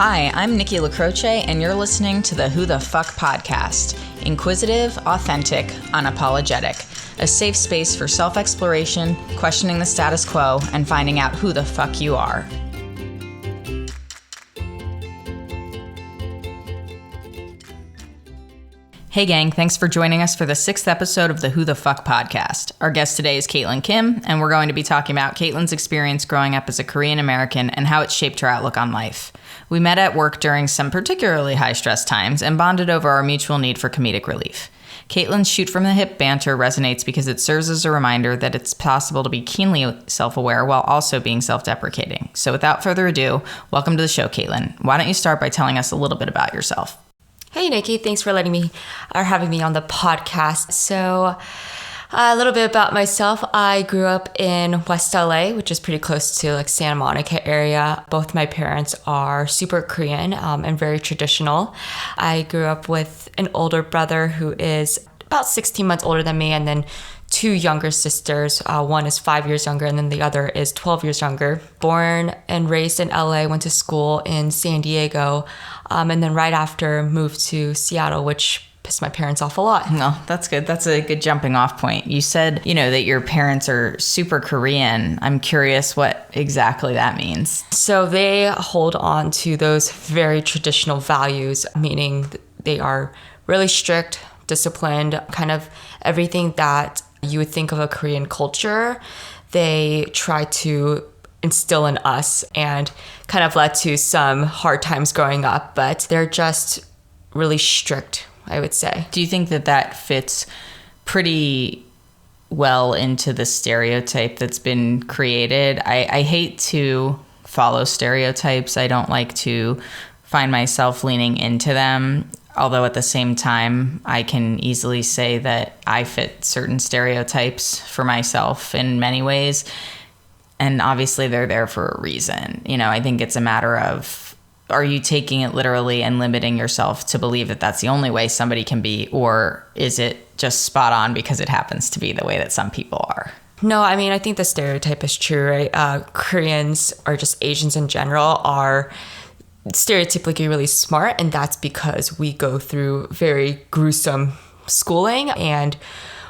Hi, I'm Nikki LaCroce, and you're listening to the Who the Fuck podcast. Inquisitive, authentic, unapologetic. A safe space for self-exploration, questioning the status quo, and finding out who the fuck you are. Hey gang, thanks for joining us for the 6th episode of the Who the Fuck podcast. Our guest today is Kaitlyn Kim, and we're going to be talking about Kaitlyn's experience growing up as a Korean American and how it shaped her outlook on life. We met at work during some particularly high-stress times and bonded over our mutual need for comedic relief. Kaitlyn's shoot-from-the-hip banter resonates because it serves as a reminder that it's possible to be keenly self-aware while also being self-deprecating. So without further ado, welcome to the show, Kaitlyn. Why don't you start by telling us a little bit about yourself? Hey, Nikki. Thanks for having me on the podcast. So a little bit about myself. I grew up in West LA, which is pretty close to Santa Monica area. Both my parents are super Korean and very traditional. I grew up with an older brother who is about 16 months older than me, and then 2 younger sisters. One is 5 years younger, and then the other is 12 years younger. Born and raised in LA, went to school in San Diego, and then right after moved to Seattle, which pissed my parents off a lot. No, that's good. That's a good jumping off point. You said, that your parents are super Korean. I'm curious what exactly that means. So they hold on to those very traditional values, meaning they are really strict, disciplined, kind of everything that you would think of a Korean culture. They try to instill in us and kind of led to some hard times growing up, but they're just really strict, I would say. Do you think that fits pretty well into the stereotype that's been created? I hate to follow stereotypes. I don't like to find myself leaning into them. Although at the same time, I can easily say that I fit certain stereotypes for myself in many ways. And obviously they're there for a reason. I think it's a matter of, are you taking it literally and limiting yourself to believe that that's the only way somebody can be? Or is it just spot on because it happens to be the way that some people are? No, I think the stereotype is true, right? Koreans, or just Asians in general, are stereotypically really smart, and that's because we go through very gruesome schooling, and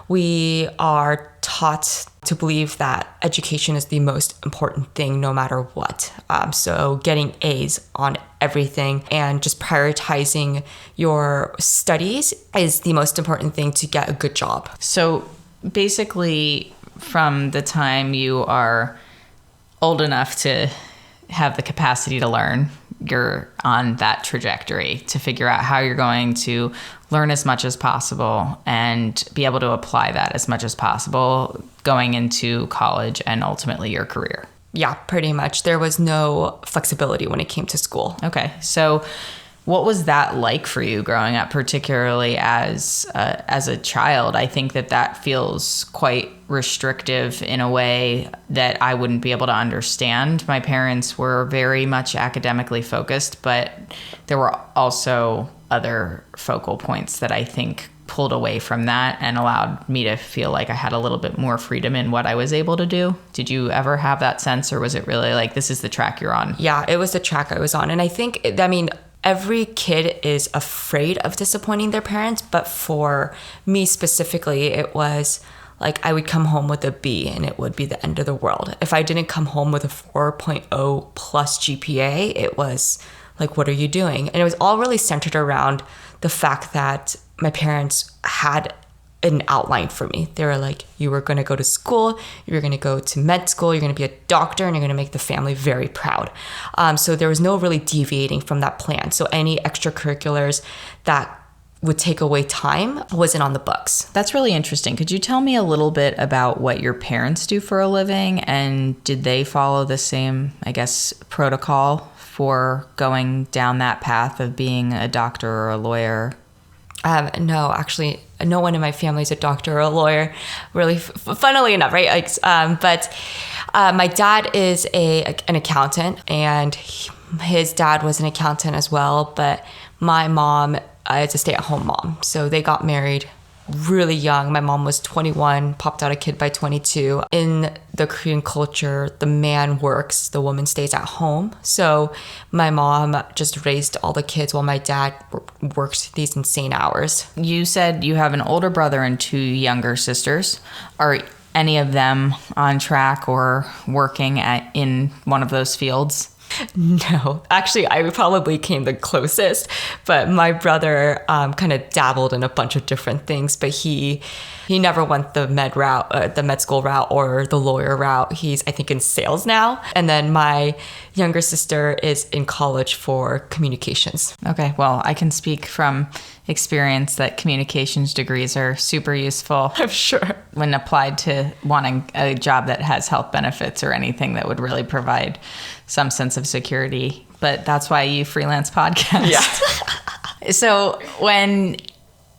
we are taught to believe that education is the most important thing no matter what. So getting A's on everything and just prioritizing your studies is the most important thing to get a good job. So basically, from the time you are old enough to have the capacity to learn, you're on that trajectory to figure out how you're going to learn as much as possible and be able to apply that as much as possible going into college and ultimately your career. Yeah, pretty much. There was no flexibility when it came to school. Okay. So what was that like for you growing up, particularly as a child? I think that feels quite restrictive in a way that I wouldn't be able to understand. My parents were very much academically focused, but there were also other focal points that I think pulled away from that and allowed me to feel like I had a little bit more freedom in what I was able to do. Did you ever have that sense, or was it really like, this is the track you're on? Yeah, it was the track I was on. And I think, every kid is afraid of disappointing their parents, but for me specifically, it was like I would come home with a B and it would be the end of the world. If I didn't come home with a 4.0 plus GPA, it was like, what are you doing? And it was all really centered around the fact that my parents had an outline for me. They were like, you were going to go to school, you were going to go to med school, you're going to be a doctor, and you're going to make the family very proud. So there was no really deviating from that plan. So any extracurriculars that would take away time wasn't on the books. That's really interesting. Could you tell me a little bit about what your parents do for a living, and did they follow the same, protocol for going down that path of being a doctor or a lawyer? No, actually, no one in my family is a doctor or a lawyer, really, funnily enough, right? But my dad is an accountant, and his dad was an accountant as well. But my mom is a stay-at-home mom. So they got married really young. My mom was 21, popped out a kid by 22. In the Korean culture, the man works, the woman stays at home. So my mom just raised all the kids while my dad worked these insane hours. You said you have an older brother and 2 younger sisters. Are any of them on track or working in one of those fields? No, actually, I probably came the closest, but my brother kind of dabbled in a bunch of different things, but he never went the med school route or the lawyer route. He's, I think, in sales now. And then my younger sister is in college for communications. Okay, well, I can speak from experience that communications degrees are super useful. I'm sure. When applied to wanting a job that has health benefits or anything that would really provide some sense of security. But that's why you freelance podcasts. Yeah. So when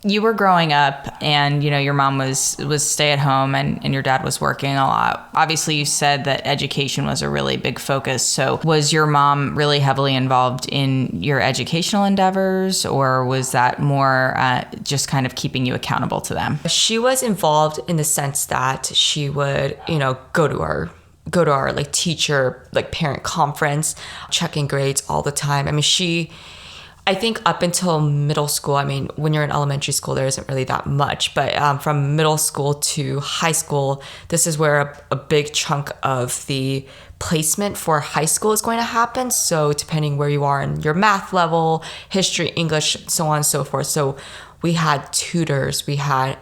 you were growing up and, your mom was stay at home and your dad was working a lot, obviously you said that education was a really big focus. So was your mom really heavily involved in your educational endeavors, or was that more just kind of keeping you accountable to them? She was involved in the sense that she would, go to our like teacher, like parent conference, checking grades all the time. I mean, I think up until middle school, I mean, when you're in elementary school, there isn't really that much. But from middle school to high school, this is where a big chunk of the placement for high school is going to happen. So depending where you are in your math level, history, English, so on and so forth. So we had tutors, we had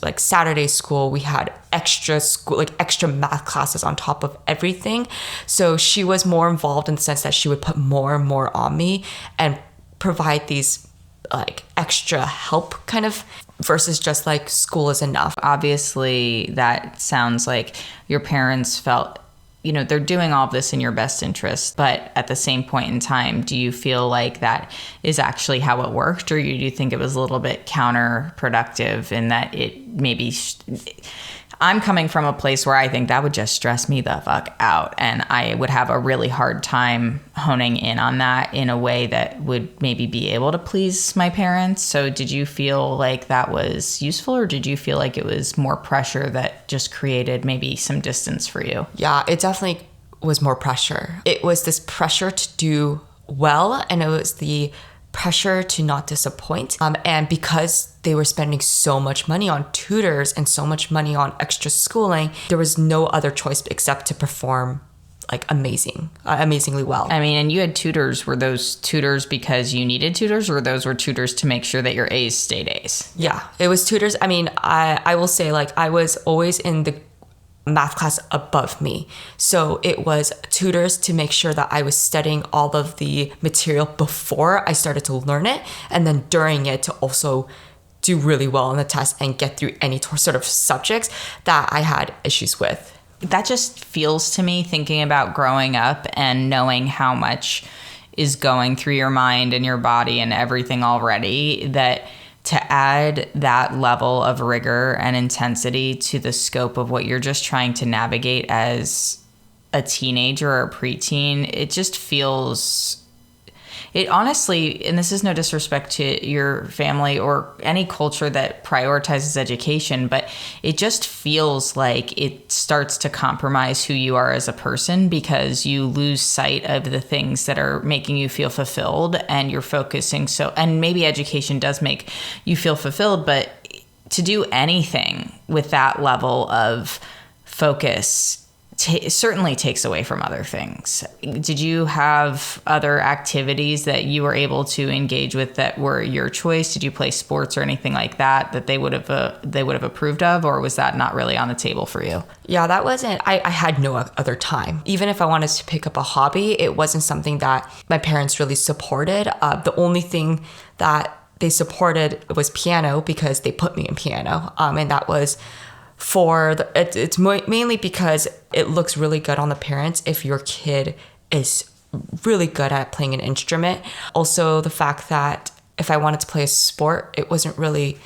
like Saturday school, we had extra school, like extra math classes on top of everything. So she was more involved in the sense that she would put more and more on me and provide these like extra help kind of, versus just like school is enough. Obviously, that sounds like your parents felt, they're doing all of this in your best interest. But at the same point in time, do you feel like that is actually how it worked? Or do you think it was a little bit counterproductive in that it maybe... I'm coming from a place where I think that would just stress me the fuck out. And I would have a really hard time honing in on that in a way that would maybe be able to please my parents. So did you feel like that was useful, or did you feel like it was more pressure that just created maybe some distance for you? Yeah, it definitely was more pressure. It was this pressure to do well, and it was the pressure to not disappoint. And because they were spending so much money on tutors and so much money on extra schooling, there was no other choice except to perform like amazingly well. I mean, and you had tutors. Were those tutors because you needed tutors, or those were tutors to make sure that your A's stayed A's? Yeah, it was tutors. I mean, I will say, like, I was always in the math class above me. So it was tutors to make sure that I was studying all of the material before I started to learn it, and then during it to also do really well on the test and get through any sort of subjects that I had issues with. That just feels to me, thinking about growing up and knowing how much is going through your mind and your body and everything already, that to add that level of rigor and intensity to the scope of what you're just trying to navigate as a teenager or a preteen, it just feels... It honestly, and this is no disrespect to your family or any culture that prioritizes education, but it just feels like it starts to compromise who you are as a person, because you lose sight of the things that are making you feel fulfilled, and you're focusing and maybe education does make you feel fulfilled, but to do anything with that level of focus certainly takes away from other things. Did you have other activities that you were able to engage with that were your choice? Did you play sports or anything like that they would have approved of, or was that not really on the table for you? Yeah, that wasn't. I had no other time. Even if I wanted to pick up a hobby, it wasn't something that my parents really supported. The only thing that they supported was piano, because they put me in piano, and that was it's mainly because it looks really good on the parents if your kid is really good at playing an instrument. Also, the fact that if I wanted to play a sport, it wasn't really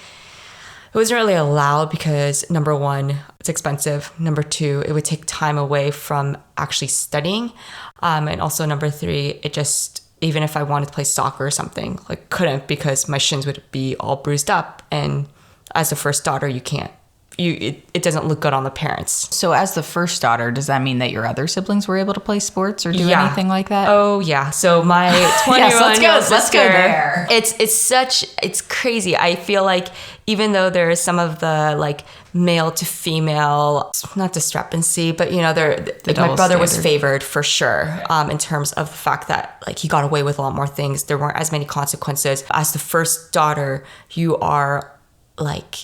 allowed, because number one, it's expensive. Number two, it would take time away from actually studying. And also number three, it just, even if I wanted to play soccer or something, like couldn't, because my shins would be all bruised up and as the first daughter, you can't. It doesn't look good on the parents. So as the first daughter, does that mean that your other siblings were able to play sports or do anything like that? Oh yeah. So my 21-year-old sister, let's go there. It's crazy. I feel like even though there is some of the like male to female, not discrepancy, but you know, like my brother was favored for sure, in terms of the fact that like he got away with a lot more things. There weren't as many consequences. As the first daughter, you are like,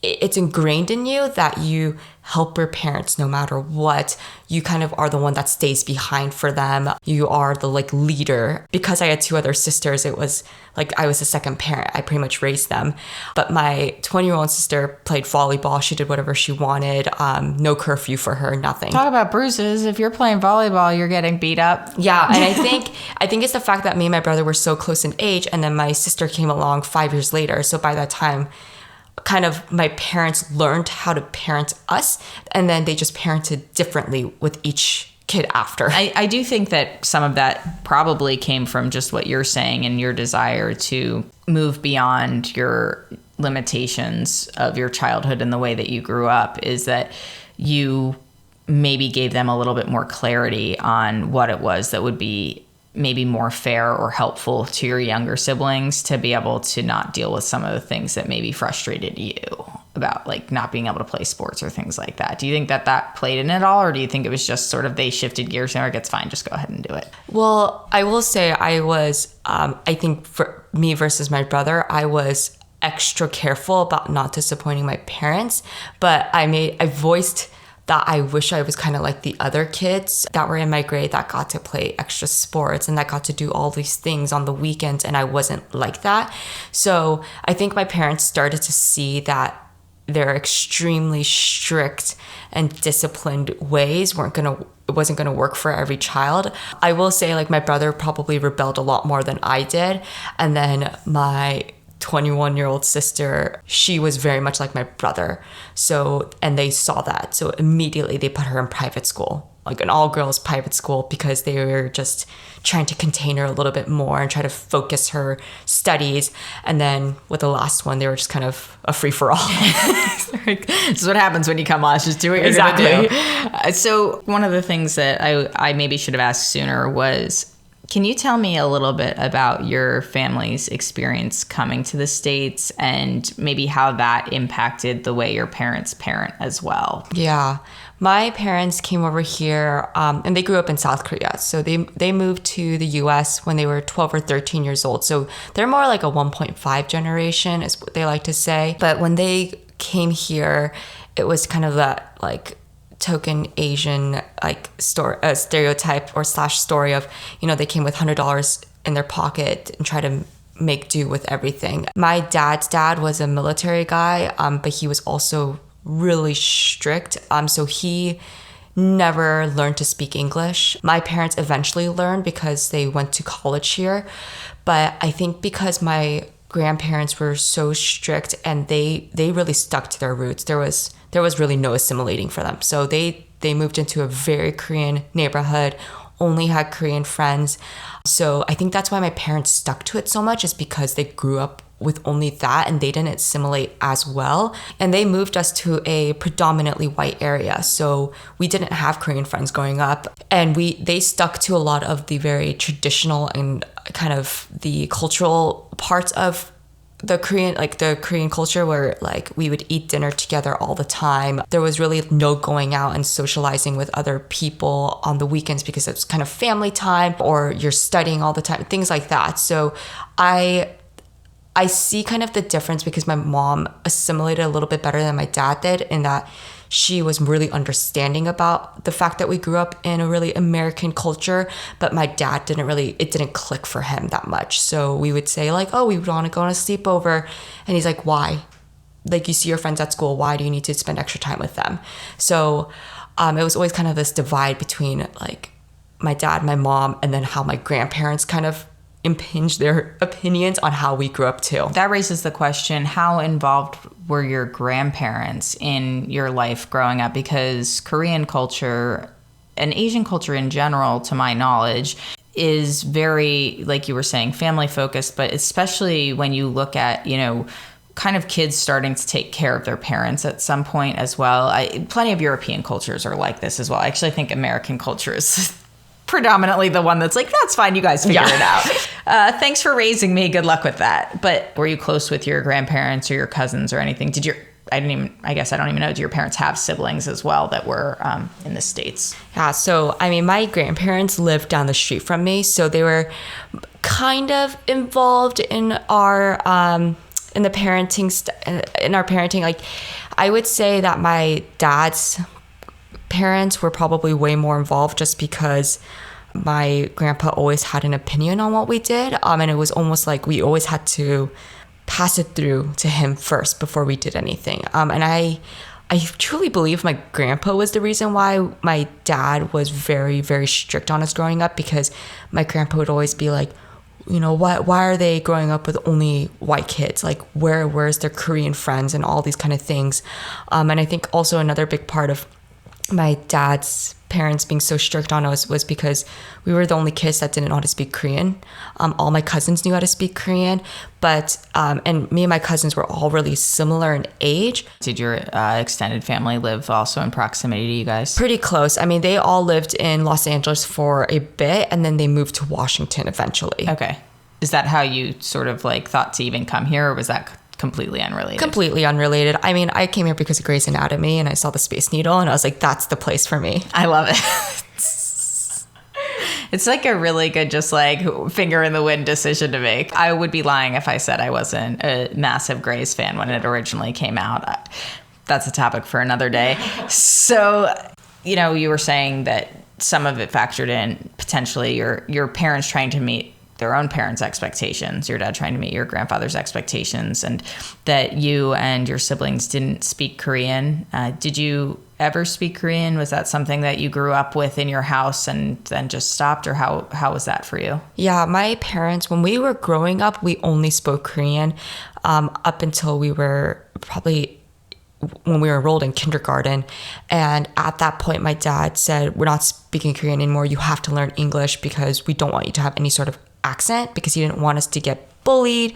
it's ingrained in you that you help your parents no matter what. You kind of are the one that stays behind for them. You are the like leader. Because I had two other sisters, it was like I was the second parent. I pretty much raised them. But my 20-year-old sister played volleyball. She did whatever she wanted. No curfew for her, nothing. Talk about bruises. If you're playing volleyball, you're getting beat up. Yeah, and I think it's the fact that me and my brother were so close in age, and then my sister came along 5 years later. So by that time, kind of my parents learned how to parent us, and then they just parented differently with each kid after. I do think that some of that probably came from just what you're saying and your desire to move beyond your limitations of your childhood and the way that you grew up, is that you maybe gave them a little bit more clarity on what it was that would be maybe more fair or helpful to your younger siblings to be able to not deal with some of the things that maybe frustrated you about like not being able to play sports or things like that. Do you think that played in at all, or do you think it was just sort of they shifted gears and it's fine, just go ahead and do it? Well, I will say I was, I think for me versus my brother, I was extra careful about not disappointing my parents, but I voiced that I wish I was kind of like the other kids that were in my grade that got to play extra sports and that got to do all these things on the weekends, and I wasn't like that. So I think my parents started to see that their extremely strict and disciplined ways wasn't gonna work for every child. I will say like my brother probably rebelled a lot more than I did, and then my 21-year-old sister, she was very much like my brother. So, and they saw that. So immediately they put her in private school, like an all-girls private school, because they were just trying to contain her a little bit more and try to focus her studies. And then with the last one, they were just kind of a free-for-all. This is what happens when you come on, just do what you're gonna do. So one of the things that I maybe should have asked sooner was, can you tell me a little bit about your family's experience coming to the States and maybe how that impacted the way your parents parent as well? Yeah. My parents came over here and they grew up in South Korea. So they moved to the US when they were 12 or 13 years old. So they're more like a 1.5 generation is what they like to say. But when they came here, it was kind of that like token Asian like stereotype or slash story of, you know, they came with $100 in their pocket and try to make do with everything. My dad's dad was a military guy, but he was also really strict. So he never learned to speak English. My parents eventually learned because they went to college here. But I think because my grandparents were so strict and they really stuck to their roots, there was really no assimilating for them. So they moved into a very Korean neighborhood, only had Korean friends. So I think that's why my parents stuck to it so much, is because they grew up with only that and they didn't assimilate as well. And they moved us to a predominantly white area. So we didn't have Korean friends growing up. And they stuck to a lot of the very traditional and kind of the cultural parts of the Korean culture, where like we would eat dinner together all the time. There was really no going out and socializing with other people on the weekends because it's kind of family time, or you're studying all the time, things like that. So I see kind of the difference because my mom assimilated a little bit better than my dad did, in that she was really understanding about the fact that we grew up in a really American culture, but my dad it didn't click for him that much. So we would say like, oh, we want to go on a sleepover. And he's like, why? Like, you see your friends at school, why do you need to spend extra time with them? So it was always kind of this divide between like my dad, my mom, and then how my grandparents kind of impinge their opinions on how we grew up too. That raises the question, how involved were your grandparents in your life growing up? Because Korean culture and Asian culture in general, to my knowledge, is very, like you were saying, family focused, but especially when you look at, you know, kind of kids starting to take care of their parents at some point as well. Plenty of European cultures are like this as well. I actually think American culture is predominantly the one that's like, that's fine, you guys figure it out. Thanks for raising me. Good luck with that. But were you close with your grandparents or your cousins or anything? I don't even know. Do your parents have siblings as well that were in the States? Yeah. So, I mean, my grandparents lived down the street from me. So they were kind of involved in our, in our parenting. Like, I would say that my dad's parents were probably way more involved just because my grandpa always had an opinion on what we did. And it was almost like we always had to pass it through to him first before we did anything. And I truly believe my grandpa was the reason why my dad was very, very strict on us growing up, because my grandpa would always be like, you know, why are they growing up with only white kids? Like, where's their Korean friends and all these kind of things. And I think also another big part of my dad's parents being so strict on us was because we were the only kids that didn't know how to speak Korean. All my cousins knew how to speak Korean, but and me and my cousins were all really similar in age. Did your extended family live also in proximity to you guys? Pretty close. I mean, they all lived in Los Angeles for a bit, and then they moved to Washington eventually. Okay. Is that how you sort of like thought to even come here, or was that completely unrelated? Completely unrelated. I mean, I came here because of Grey's Anatomy, and I saw the Space Needle, and I was like, that's the place for me. I love it. It's like a really good, just like finger in the wind decision to make. I would be lying if I said I wasn't a massive Grey's fan when it originally came out. That's a topic for another day. So, you know, you were saying that some of it factored in potentially your parents trying to meet their own parents' expectations, your dad trying to meet your grandfather's expectations, and that you and your siblings didn't speak Korean. Did you ever speak Korean? Was that something that you grew up with in your house and then just stopped, or how was that for you? Yeah, my parents, when we were growing up, we only spoke Korean up until we were probably when we were enrolled in kindergarten. And at that point, my dad said, we're not speaking Korean anymore. You have to learn English because we don't want you to have any sort of accent, because he didn't want us to get bullied.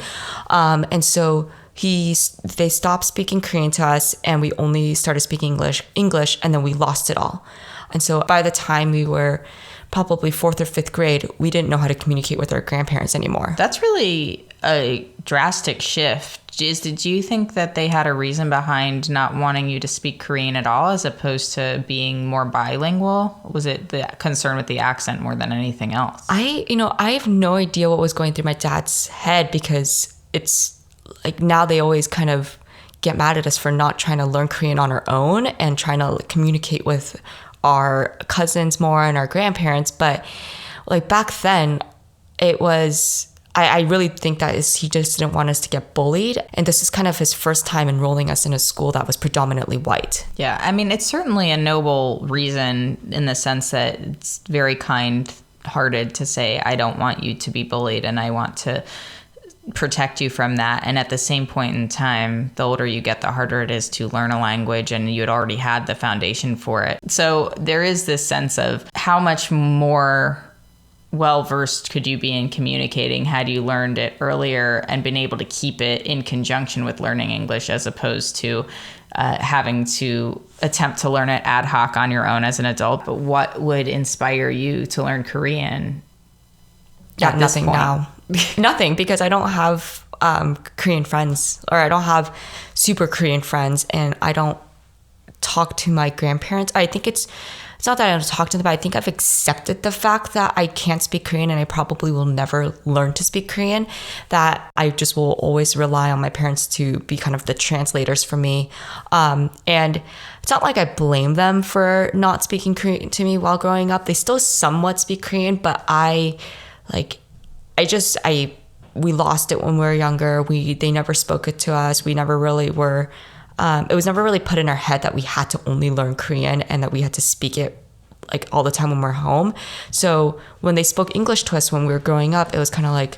And so they stopped speaking Korean to us, and we only started speaking English, and then we lost it all. And so by the time we were probably 4th or 5th grade, we didn't know how to communicate with our grandparents anymore. That's really a drastic shift. Do you think that they had a reason behind not wanting you to speak Korean at all, as opposed to being more bilingual? Was it the concern with the accent more than anything else? I have no idea what was going through my dad's head, because it's like now they always kind of get mad at us for not trying to learn Korean on our own and trying to communicate with our cousins more and our grandparents. But like back then, it was... I really think that he just didn't want us to get bullied. And this is kind of his first time enrolling us in a school that was predominantly white. Yeah, I mean, it's certainly a noble reason in the sense that it's very kind-hearted to say, I don't want you to be bullied and I want to protect you from that. And at the same point in time, the older you get, the harder it is to learn a language, and you had already had the foundation for it. So there is this sense of how much more well-versed could you be in communicating had you learned it earlier and been able to keep it in conjunction with learning English, as opposed to having to attempt to learn it ad hoc on your own as an adult. But what would inspire you to learn Korean? Yeah, nothing now. Nothing, because I don't have Korean friends, or I don't have super Korean friends, and I don't talk to my grandparents. I think it's not that I don't talk to them, but I think I've accepted the fact that I can't speak Korean and I probably will never learn to speak Korean, that I just will always rely on my parents to be kind of the translators for me. And it's not like I blame them for not speaking Korean to me while growing up. They still somewhat speak Korean, but we lost it when we were younger. They never spoke it to us. We never really were... it was never really put in our head that we had to only learn Korean and that we had to speak it like all the time when we're home. So when they spoke English to us when we were growing up, it was kind of like,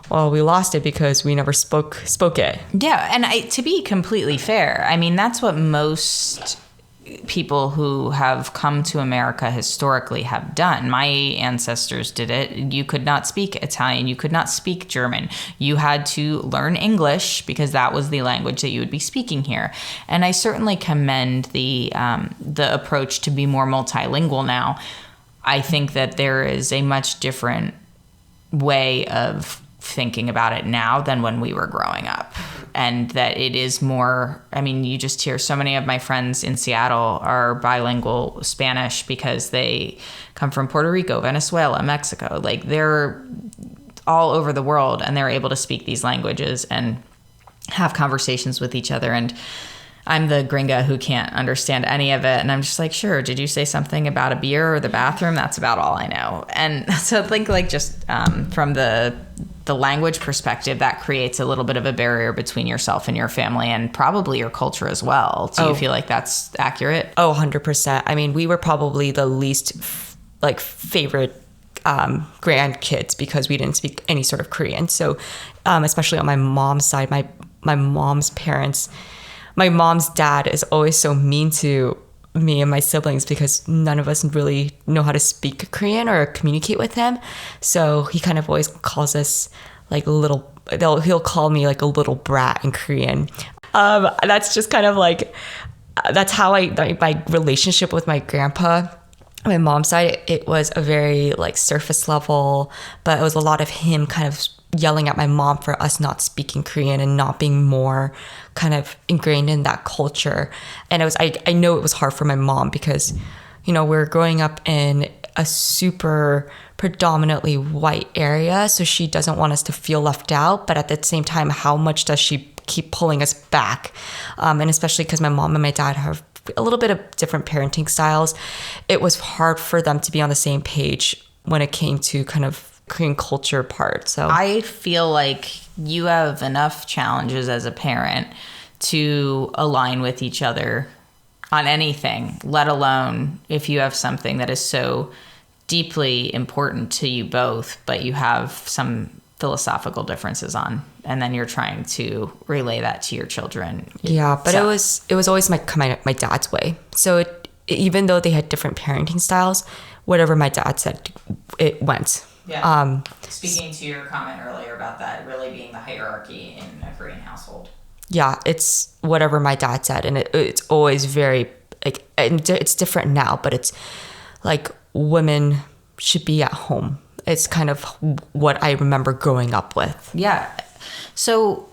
well, we lost it because we never spoke it. Yeah, and to be completely fair, I mean, that's what most people who have come to America historically have done. My ancestors did it. You could not speak Italian. You could not speak German. You had to learn English because that was the language that you would be speaking here. And I certainly commend the approach to be more multilingual now. I think that there is a much different way of thinking about it now than when we were growing up. And that it is more, I mean, you just hear so many of my friends in Seattle are bilingual Spanish because they come from Puerto Rico, Venezuela, Mexico. Like, they're all over the world and they're able to speak these languages and have conversations with each other. And I'm the gringa who can't understand any of it. And I'm just like, sure, did you say something about a beer or the bathroom? That's about all I know. And so I think, like, just from the language perspective, that creates a little bit of a barrier between yourself and your family and probably your culture as well. Do you feel like that's accurate? Oh, 100%. I mean, we were probably the least favorite grandkids because we didn't speak any sort of Korean. So especially on my mom's side, my mom's parents, my mom's dad is always so mean to me and my siblings because none of us really know how to speak Korean or communicate with him. So he kind of always calls us like he'll call me like a little brat in Korean. That's just kind of like, that's how my relationship with my grandpa, my mom's side, it was a very like surface level, but it was a lot of him kind of yelling at my mom for us not speaking Korean and not being more kind of ingrained in that culture. And I know it was hard for my mom because, you know, we're growing up in a super predominantly white area. So she doesn't want us to feel left out. But at the same time, how much does she keep pulling us back? And especially because my mom and my dad have a little bit of different parenting styles. It was hard for them to be on the same page when it came to kind of Korean culture part. So I feel like you have enough challenges as a parent to align with each other on anything, let alone if you have something that is so deeply important to you both, but you have some philosophical differences on, and then you're trying to relay that to your children. Yeah, but it was always my dad's way. So even though they had different parenting styles, whatever my dad said, it went. Yeah. Speaking to your comment earlier about that really being the hierarchy in a Korean household. Yeah, it's whatever my dad said, and it's always very like, and it's different now, but it's like women should be at home. It's kind of what I remember growing up with. Yeah. So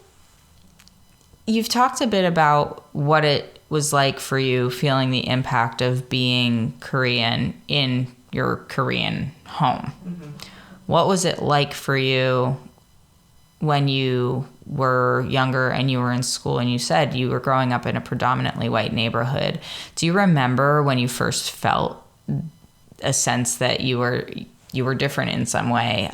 you've talked a bit about what it was like for you feeling the impact of being Korean in your Korean home. Mm-hmm. What was it like for you when you were younger and you were in school and you said you were growing up in a predominantly white neighborhood? Do you remember when you first felt a sense that you were different in some way?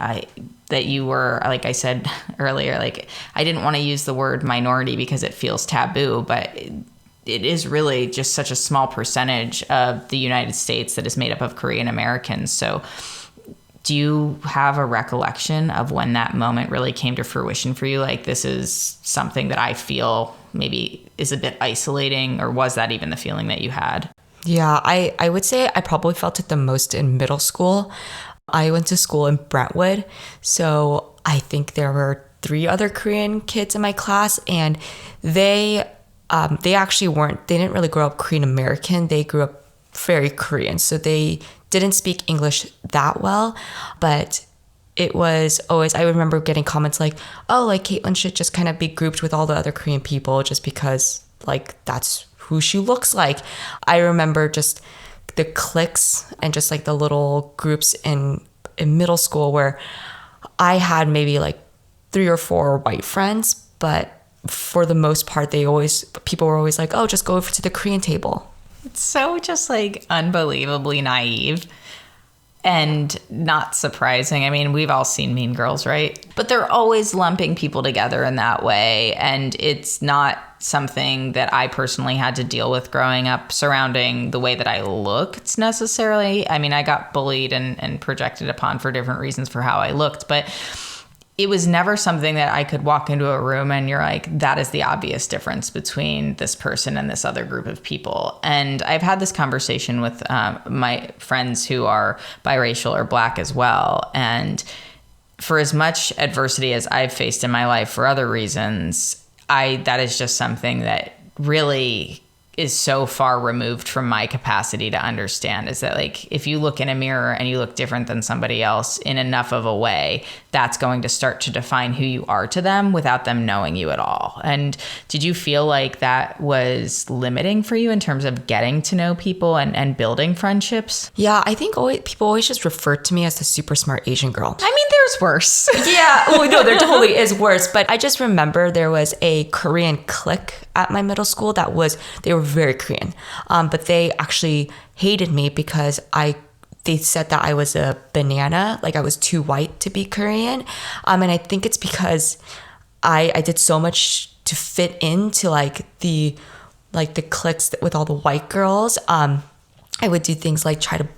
That you were, like I said earlier, like I didn't want to use the word minority because it feels taboo, but it is really just such a small percentage of the United States that is made up of Korean Americans. So do you have a recollection of when that moment really came to fruition for you? Like, this is something that I feel maybe is a bit isolating, or was that even the feeling that you had? Yeah, I would say I probably felt it the most in middle school. I went to school in Brentwood, so I think there were 3 other Korean kids in my class, and they actually they didn't really grow up Korean American. They grew up very Korean, so they didn't speak English that well, but it was always, I remember getting comments like, oh, like Kaitlyn should just kind of be grouped with all the other Korean people just because like that's who she looks like. I remember just the cliques and just like the little groups in middle school where I had maybe like 3 or 4 white friends, but for the most part, people were always like, oh, just go over to the Korean table. It's so just like unbelievably naive and not surprising. I mean, we've all seen Mean Girls, right? But they're always lumping people together in that way. And it's not something that I personally had to deal with growing up surrounding the way that I looked necessarily. I mean, I got bullied and projected upon for different reasons for how I looked. But it was never something that I could walk into a room and you're like, that is the obvious difference between this person and this other group of people. And I've had this conversation with my friends who are biracial or Black as well. And for as much adversity as I've faced in my life for other reasons, that is just something that really is so far removed from my capacity to understand, is that like, if you look in a mirror and you look different than somebody else in enough of a way, that's going to start to define who you are to them without them knowing you at all. And did you feel like that was limiting for you in terms of getting to know people and building friendships? Yeah, I think people always just refer to me as the super smart Asian girl. I mean, there's worse. Yeah, well, no, there totally is worse. But I just remember there was a Korean clique at my middle school they were very Korean. But they actually hated me because they said that I was a banana, like I was too white to be Korean. And I think it's because I did so much to fit into the cliques with all the white girls. I would do things like try to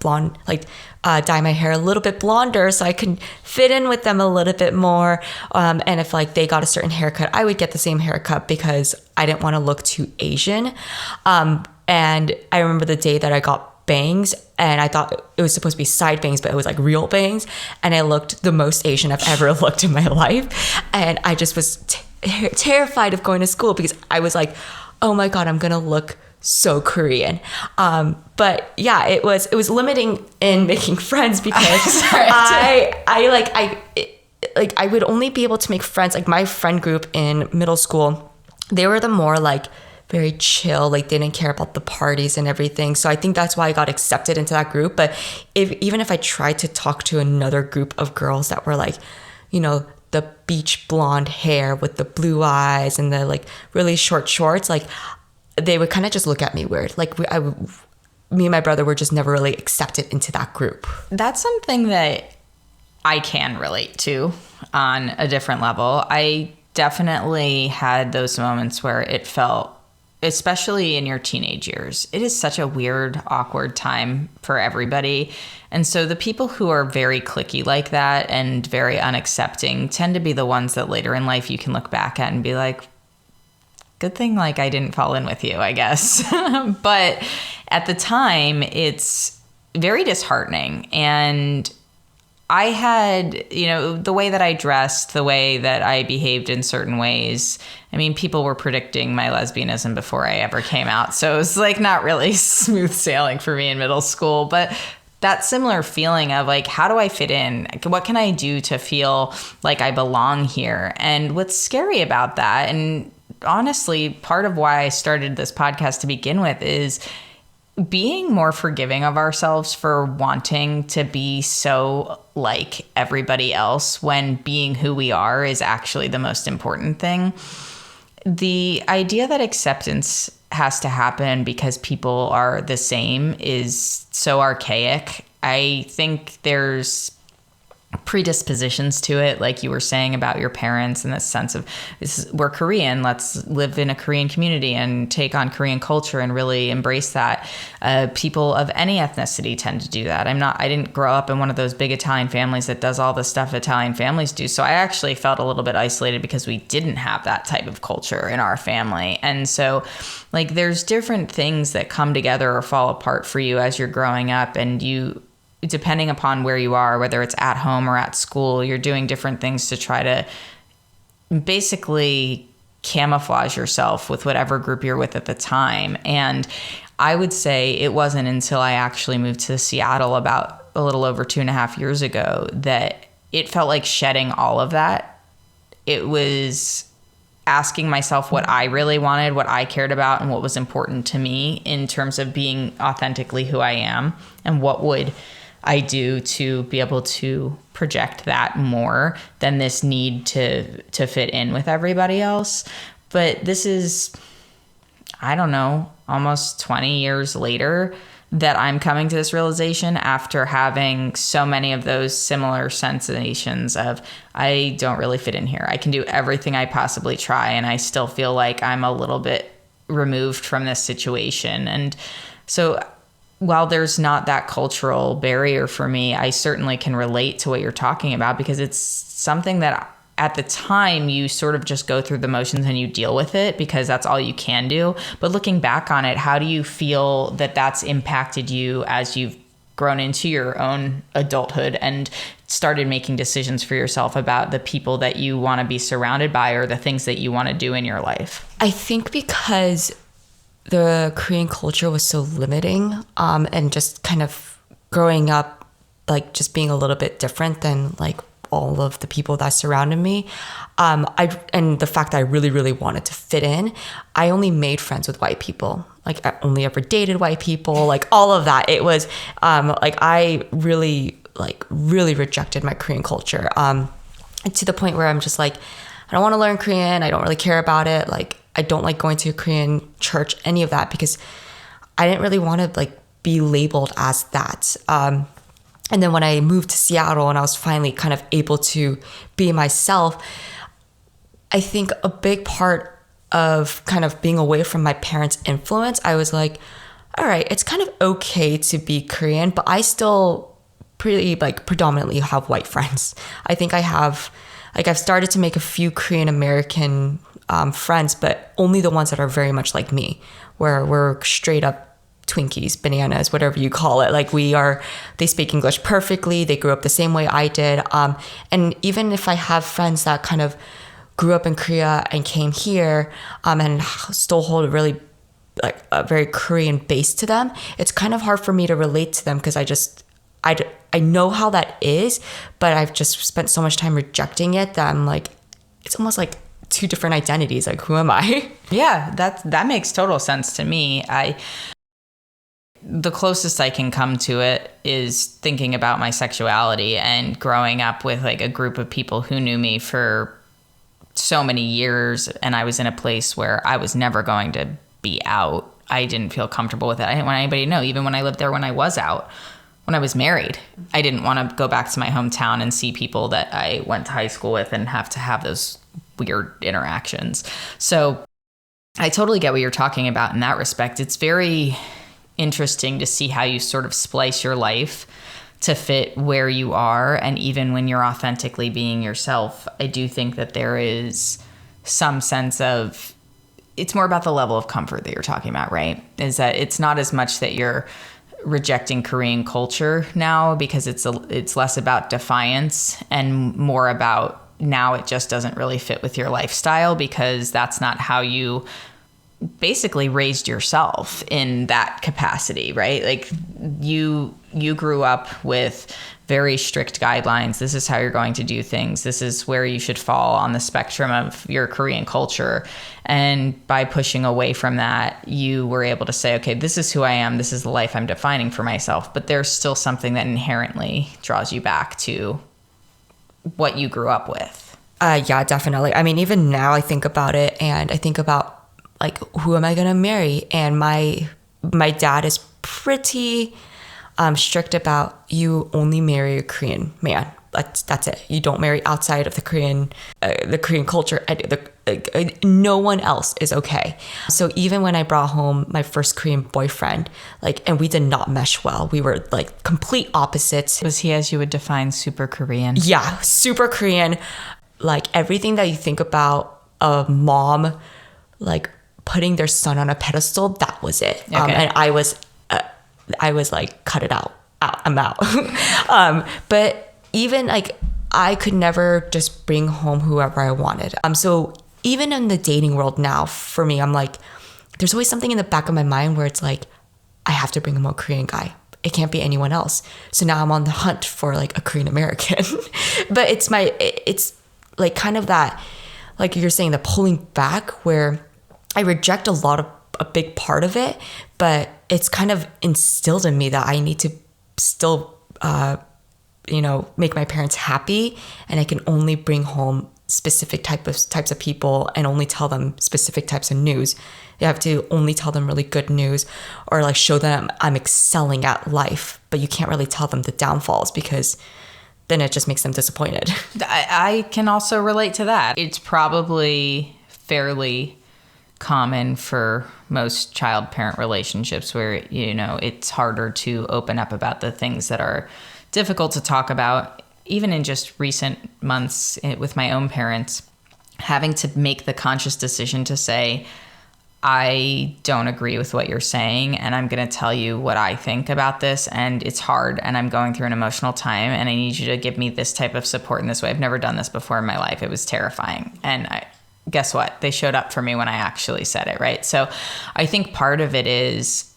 dye my hair a little bit blonder so I can fit in with them a little bit more. And if they got a certain haircut, I would get the same haircut because I didn't want to look too Asian. And I remember the day that I got bangs, and I thought it was supposed to be side bangs, but it was like real bangs. And I looked the most Asian I've ever looked in my life. And I just was terrified of going to school because I was like, oh my God, I'm going to look so Korean. But yeah, it was limiting in making friends because I would only be able to make friends. Like my friend group in middle school, they were the more very chill, they didn't care about the parties and everything. So I think that's why I got accepted into that group. But even if I tried to talk to another group of girls that were the beach blonde hair with the blue eyes and the really short shorts, they would kind of just look at me weird. Me and my brother were just never really accepted into that group. That's something that I can relate to on a different level. I definitely had those moments where it felt, especially in your teenage years, it is such a weird, awkward time for everybody. And so the people who are very cliquey like that and very unaccepting tend to be the ones that later in life you can look back at and be like, good thing I didn't fall in with you, I guess. But at the time, it's very disheartening. And I had, the way that I dressed, the way that I behaved in certain ways. I mean, people were predicting my lesbianism before I ever came out. So it was not really smooth sailing for me in middle school. But that similar feeling of how do I fit in? What can I do to feel like I belong here? And what's scary about that, and honestly, part of why I started this podcast to begin with, is being more forgiving of ourselves for wanting to be so like everybody else when being who we are is actually the most important thing. The idea that acceptance has to happen because people are the same is so archaic. I think there's predispositions to it, like you were saying about your parents, and this sense of we're Korean, let's live in a Korean community and take on Korean culture and really embrace that. People of any ethnicity tend to do that. I didn't grow up in one of those big Italian families that does all the stuff Italian families do, so I actually felt a little bit isolated because we didn't have that type of culture in our family. And so there's different things that come together or fall apart for you as you're growing up, and depending upon where you are, whether it's at home or at school, you're doing different things to try to basically camouflage yourself with whatever group you're with at the time. And I would say it wasn't until I actually moved to Seattle about a little over 2.5 years ago that it felt like shedding all of that. It was asking myself what I really wanted, what I cared about, and what was important to me in terms of being authentically who I am, and what would I do to be able to project that more than this need to fit in with everybody else. But this is, I don't know, almost 20 years later that I'm coming to this realization after having so many of those similar sensations of, I don't really fit in here. I can do everything I possibly try, and I still feel like I'm a little bit removed from this situation. And so while there's not that cultural barrier for me, I certainly can relate to what you're talking about, because it's something that at the time you sort of just go through the motions and you deal with it because that's all you can do. But looking back on it, how do you feel that that's impacted you as you've grown into your own adulthood and started making decisions for yourself about the people that you want to be surrounded by or the things that you want to do in your life? I think because the Korean culture was so limiting, and just kind of growing up, like just being a little bit different than like all of the people that surrounded me. And the fact that I really, really wanted to fit in, I only made friends with white people. Like I only ever dated white people, like all of that. It was like I really rejected my Korean culture, to the point where I'm just like, I don't want to learn Korean. I don't really care about it. Like I don't like going to a Korean church, any of that, because I didn't really want to like be labeled as that. And then when I moved to Seattle and I was finally kind of able to be myself, I think a big part of kind of being away from my parents' influence, I was like, all right, it's kind of okay to be Korean, but I still pretty like predominantly have white friends. I think I have, like I've started to make a few Korean American friends, but only the ones that are very much like me, where we're straight up Twinkies, bananas, whatever you call it. Like they speak English perfectly. They grew up the same way I did. And even if I have friends that kind of grew up in Korea and came here, and still hold a really like a very Korean base to them, it's kind of hard for me to relate to them because I know how that is, but I've just spent so much time rejecting it that I'm like, it's almost like two different identities. Like, who am I? Yeah, that makes total sense to me. The closest I can come to it is thinking about my sexuality and growing up with like a group of people who knew me for so many years. And I was in a place where I was never going to be out. I didn't feel comfortable with it. I didn't want anybody to know, even when I lived there, when I was out, when I was married. I didn't want to go back to my hometown and see people that I went to high school with and have to have those weird interactions. So I totally get what you're talking about in that respect. It's very interesting to see how you sort of splice your life to fit where you are. And even when you're authentically being yourself, I do think that there is some sense of, it's more about the level of comfort that you're talking about, right? Is that it's not as much that you're rejecting Korean culture now, because it's less about defiance and more about now it just doesn't really fit with your lifestyle, because that's not how you basically raised yourself in that capacity, right? Like you grew up with very strict guidelines. This is how you're going to do things. This is where you should fall on the spectrum of your Korean culture. And by pushing away from that, you were able to say, okay, this is who I am. This is the life I'm defining for myself. But there's still something that inherently draws you back to what you grew up with. Yeah, definitely. I mean, even now I think about it and I think about like, who am I going to marry? And my dad is pretty strict about, you only marry a Korean man. That's it. You don't marry outside of the Korean culture. No one else is okay. So even when I brought home my first Korean boyfriend, like, and we did not mesh well. We were like complete opposites. Was he, as you would define, super Korean? Yeah, super Korean. Like everything that you think about a mom, like putting their son on a pedestal, that was it. Okay. And I was like, cut it out. I'm out. But even like, I could never just bring home whoever I wanted. So even in the dating world now, for me, I'm like, there's always something in the back of my mind where it's like, I have to bring home a Korean guy. It can't be anyone else. So now I'm on the hunt for like a Korean American. But it's like kind of that, like you're saying, the pulling back where I reject a big part of it, but it's kind of instilled in me that I need to still, make my parents happy, and I can only bring home specific types of people and only tell them specific types of news. You have to only tell them really good news, or like show them I'm excelling at life, but you can't really tell them the downfalls, because then it just makes them disappointed. I can also relate to that. It's probably fairly common for most child-parent relationships where, it's harder to open up about the things that are difficult to talk about even in just recent months with my own parents, having to make the conscious decision to say, I don't agree with what you're saying, and I'm going to tell you what I think about this, and it's hard, and I'm going through an emotional time, and I need you to give me this type of support in this way. I've never done this before in my life. It was terrifying. And guess what? They showed up for me when I actually said it, right? So I think part of it is,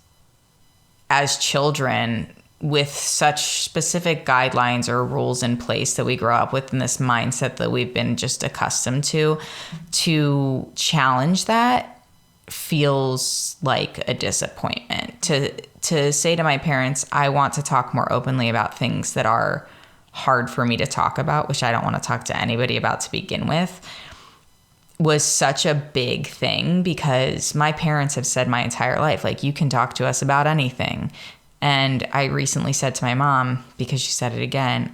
as children, with such specific guidelines or rules in place that we grow up with in this mindset that we've been just accustomed to challenge that feels like a disappointment. To say to my parents, I want to talk more openly about things that are hard for me to talk about, which I don't want to talk to anybody about to begin with, was such a big thing, because my parents have said my entire life, like, you can talk to us about anything. And I recently said to my mom, because she said it again,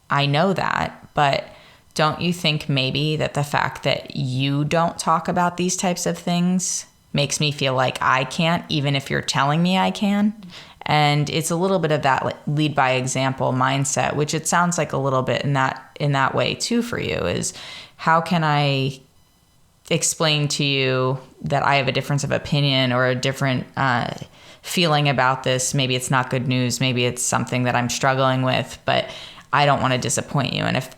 I know that, but don't you think maybe that the fact that you don't talk about these types of things makes me feel like I can't, even if you're telling me I can? And it's a little bit of that like lead by example mindset, which it sounds like a little bit in that way too for you, is how can I explain to you that I have a difference of opinion or a different feeling about this? Maybe it's not good news. Maybe it's something that I'm struggling with, but I don't want to disappoint you. And if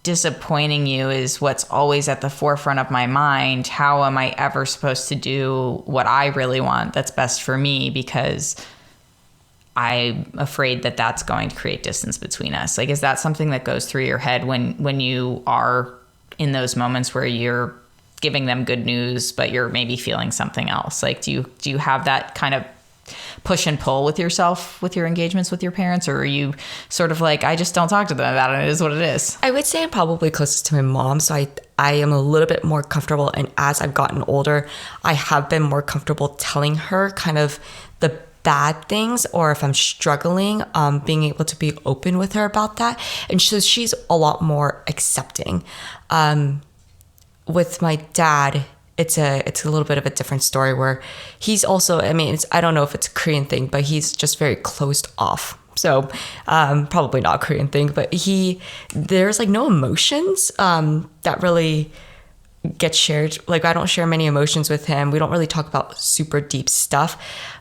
disappointing you is what's always at the forefront of my mind, how am I ever supposed to do what I really want that's best for me? Because I'm afraid that that's going to create distance between us. Like, is that something that goes through your head when you are in those moments where you're giving them good news, but you're maybe feeling something else? Like, do you have that kind of push and pull with yourself, with your engagements with your parents? Or are you sort of like, I just don't talk to them about it, it is what it is? I would say I'm probably closest to my mom, so I am a little bit more comfortable. And as I've gotten older, I have been more comfortable telling her kind of the bad things, or if I'm struggling, being able to be open with her about that. And so she's a lot more accepting. With my dad, it's a little bit of a different story, where he's also, I don't know if it's a Korean thing, but he's just very closed off. So probably not a Korean thing, but there's like no emotions that really get shared. Like, I don't share many emotions with him. We don't really talk about super deep stuff,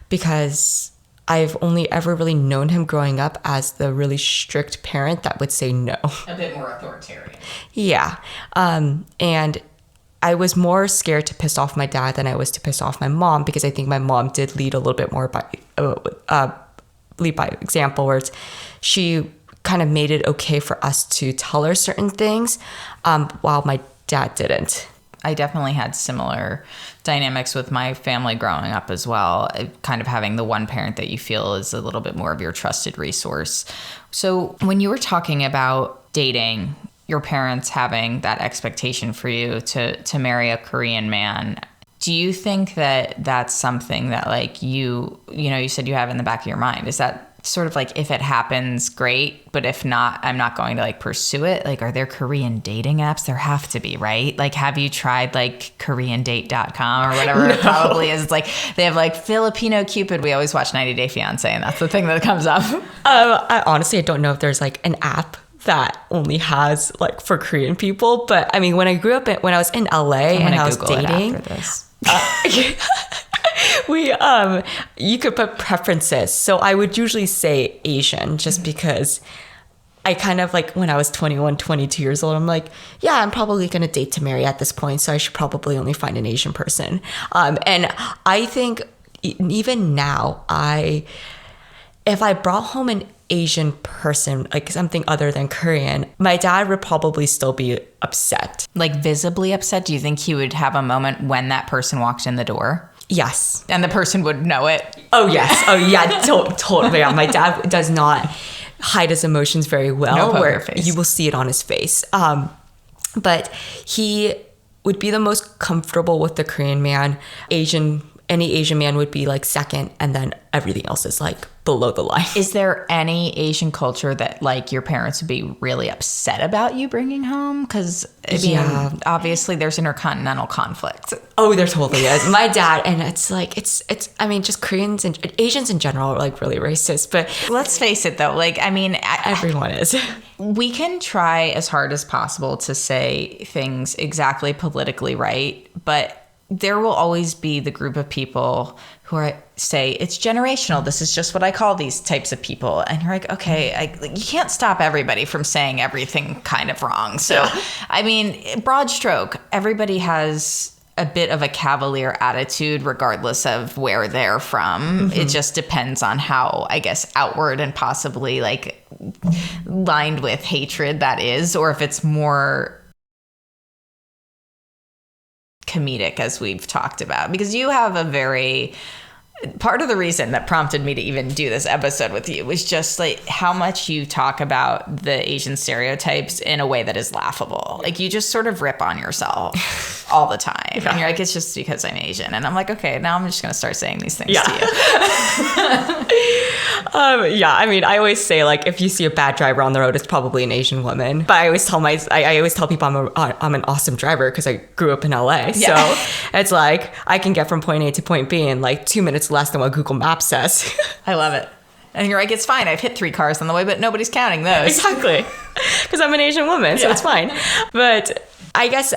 because I've only ever really known him growing up as the really strict parent that would say no. A bit more authoritarian. Yeah. And I was more scared to piss off my dad than I was to piss off my mom, because I think my mom did lead a little bit more lead by example, where she kind of made it okay for us to tell her certain things, while my dad didn't. I definitely had similar dynamics with my family growing up as well, kind of having the one parent that you feel is a little bit more of your trusted resource. So when you were talking about dating, your parents having that expectation for you to marry a Korean man, do you think that that's something that, like, you said you have in the back of your mind? Is that sort of like, if it happens, great, but if not, I'm not going to like pursue it? Like, are there Korean dating apps? There have to be, right? Like, have you tried like KoreanDate.com or whatever? No. It probably is. It's like they have like Filipino Cupid. We always watch 90 Day Fiance, and that's the thing that comes up. I honestly don't know if there's like an app that only has like for Korean people, but I mean, when I grew up when I was in LA and I was dating, after this. You could put preferences. So I would usually say Asian, just because I kind of like, when I was 21, 22 years old, I'm like, yeah, I'm probably going to date to marry at this point, so I should probably only find an Asian person. And I think even now, if I brought home an Asian person, like something other than Korean, my dad would probably still be upset. Like visibly upset? Do you think he would have a moment when that person walked in the door? Yes. And the person would know it? Oh, yes. Oh, yeah. Totally. Yeah. My dad does not hide his emotions very well. No poker where face. You will see it on his face. But he would be the most comfortable with the Korean man. Asian any Asian man would be like second, and then everything else is like below the line. Is there any Asian culture that like your parents would be really upset about you bringing home? Because I mean, obviously there's intercontinental conflict. Oh, there totally is. My dad, and it's like, it's, I mean, just Koreans and Asians in general are like really racist, but let's face it though, like, I mean, everyone is. We can try as hard as possible to say things exactly politically right, but there will always be the group of people who say it's generational. This is just what I call these types of people. And you're like, okay, you can't stop everybody from saying everything kind of wrong. So, I mean, broad stroke, everybody has a bit of a cavalier attitude regardless of where they're from. It just depends on how, I guess, outward and possibly like lined with hatred that is, or if it's more comedic, as we've talked about, because you have a very part of the reason that prompted me to even do this episode with you was just like how much you talk about the Asian stereotypes in a way that is laughable. Like you just sort of rip on yourself all the time. And you're like, it's just because I'm Asian. And I'm like, okay, now I'm just going to start saying these things to you. I mean, I always say like, if you see a bad driver on the road, it's probably an Asian woman. But I always tell people I'm an awesome driver because I grew up in LA. So it's like, I can get from point A to point B in like 2 minutes less than what Google Maps says. I love it. And you're like, it's fine. I've hit 3 cars on the way, but nobody's counting those. Exactly. Because I'm an Asian woman, so it's fine. But I guess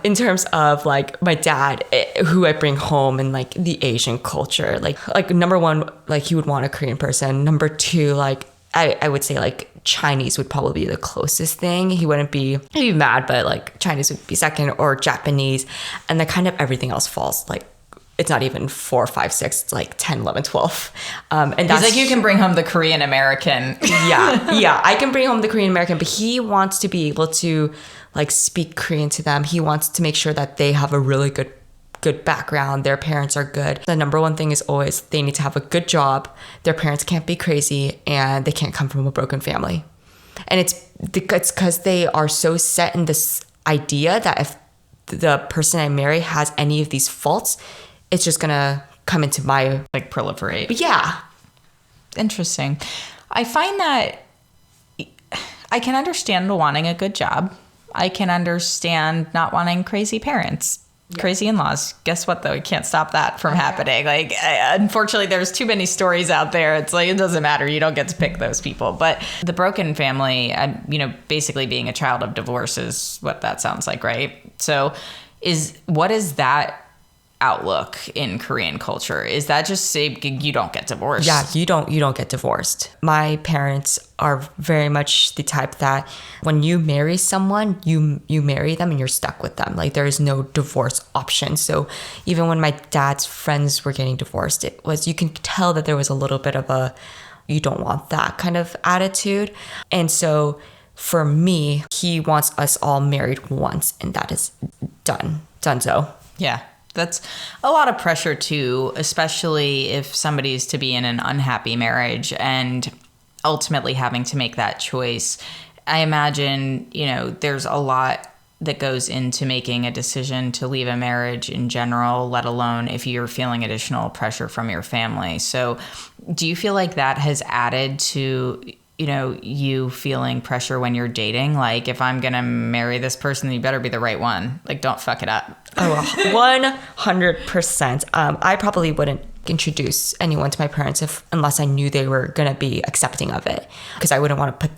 in terms of like my dad, who I bring home and like the Asian culture, like number one, like he would want a Korean person. Number two, like I would say like Chinese would probably be the closest thing. He'd be mad, but like Chinese would be second, or Japanese. And then kind of everything else falls like, it's not even 4, 5, 6. It's like 10, 11, 12. And that's like, you can bring home the Korean American. Yeah, I can bring home the Korean American, but he wants to be able to like speak Korean to them. He wants to make sure that they have a really good background. Their parents are good. The number one thing is always they need to have a good job. Their parents can't be crazy, and they can't come from a broken family. And it's because they are so set in this idea that if the person I marry has any of these faults, it's just gonna come into my like proliferate. Yeah. Interesting. I find that I can understand wanting a good job. I can understand not wanting crazy parents, crazy in-laws. Guess what though? You can't stop that from happening. Like, unfortunately, there's too many stories out there. It's like, it doesn't matter. You don't get to pick those people. But the broken family, basically being a child of divorce is what that sounds like, right? So what is that outlook in Korean culture? Is that just say you don't get divorced? Yeah, you don't get divorced. My parents are very much the type that when you marry someone, you marry them and you're stuck with them. Like there is no divorce option. So even when my dad's friends were getting divorced, you can tell that there was a little bit of a you don't want that kind of attitude. And so for me, he wants us all married once, and that is donezo. Yeah. That's a lot of pressure too, especially if somebody's to be in an unhappy marriage and ultimately having to make that choice. I imagine, there's a lot that goes into making a decision to leave a marriage in general, let alone if you're feeling additional pressure from your family. So do you feel like that has added to you feeling pressure when you're dating? Like, if I'm going to marry this person, you better be the right one. Like, don't fuck it up. Oh, 100%. I probably wouldn't introduce anyone to my parents unless I knew they were going to be accepting of it, because I wouldn't want to put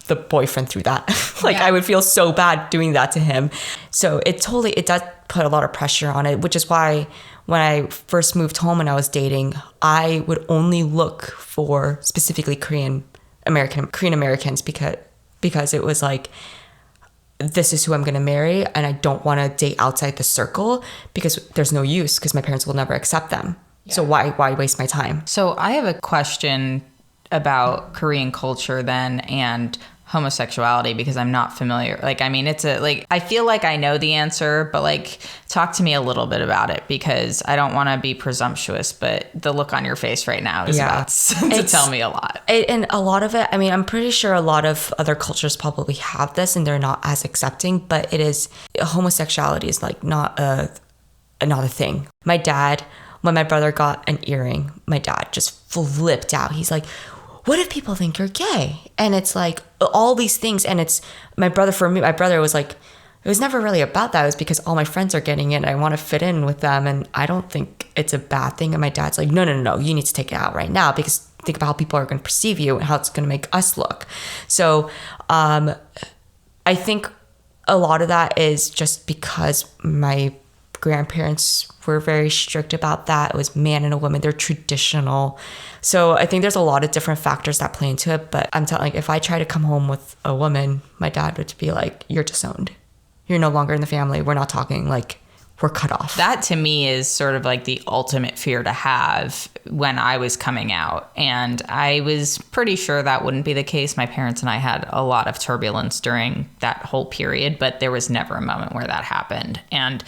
the boyfriend through that. I would feel so bad doing that to him. So it does put a lot of pressure on it, which is why when I first moved home and I was dating, I would only look for specifically Korean Americans because it was like, this is who I'm going to marry, and I don't want to date outside the circle because there's no use, because my parents will never accept them. Yeah. So why waste my time? So I have a question about Korean culture then and homosexuality, because I'm not familiar. I feel like I know the answer, but talk to me a little bit about it, because I don't want to be presumptuous, but the look on your face right now is about to tell me a lot. And a lot of it, I'm pretty sure a lot of other cultures probably have this and they're not as accepting, but homosexuality is not a thing. My dad when my brother got an earring, my dad just flipped out. He's like, what if people think you're gay? And it's like all these things. And it's my brother was like, it was never really about that. It was because all my friends are getting it and I want to fit in with them. And I don't think it's a bad thing. And my dad's like, no, you need to take it out right now, because think about how people are going to perceive you and how it's going to make us look. So I think a lot of that is just because my grandparents were very strict about that. It was man and a woman. They're traditional. So I think there's a lot of different factors that play into it. But I'm telling, like, if I try to come home with a woman, my dad would be like, you're disowned. You're no longer in the family. We're not talking. Like, we're cut off. That to me is sort of like the ultimate fear to have when I was coming out. And I was pretty sure that wouldn't be the case. My parents and I had a lot of turbulence during that whole period, but there was never a moment where that happened. And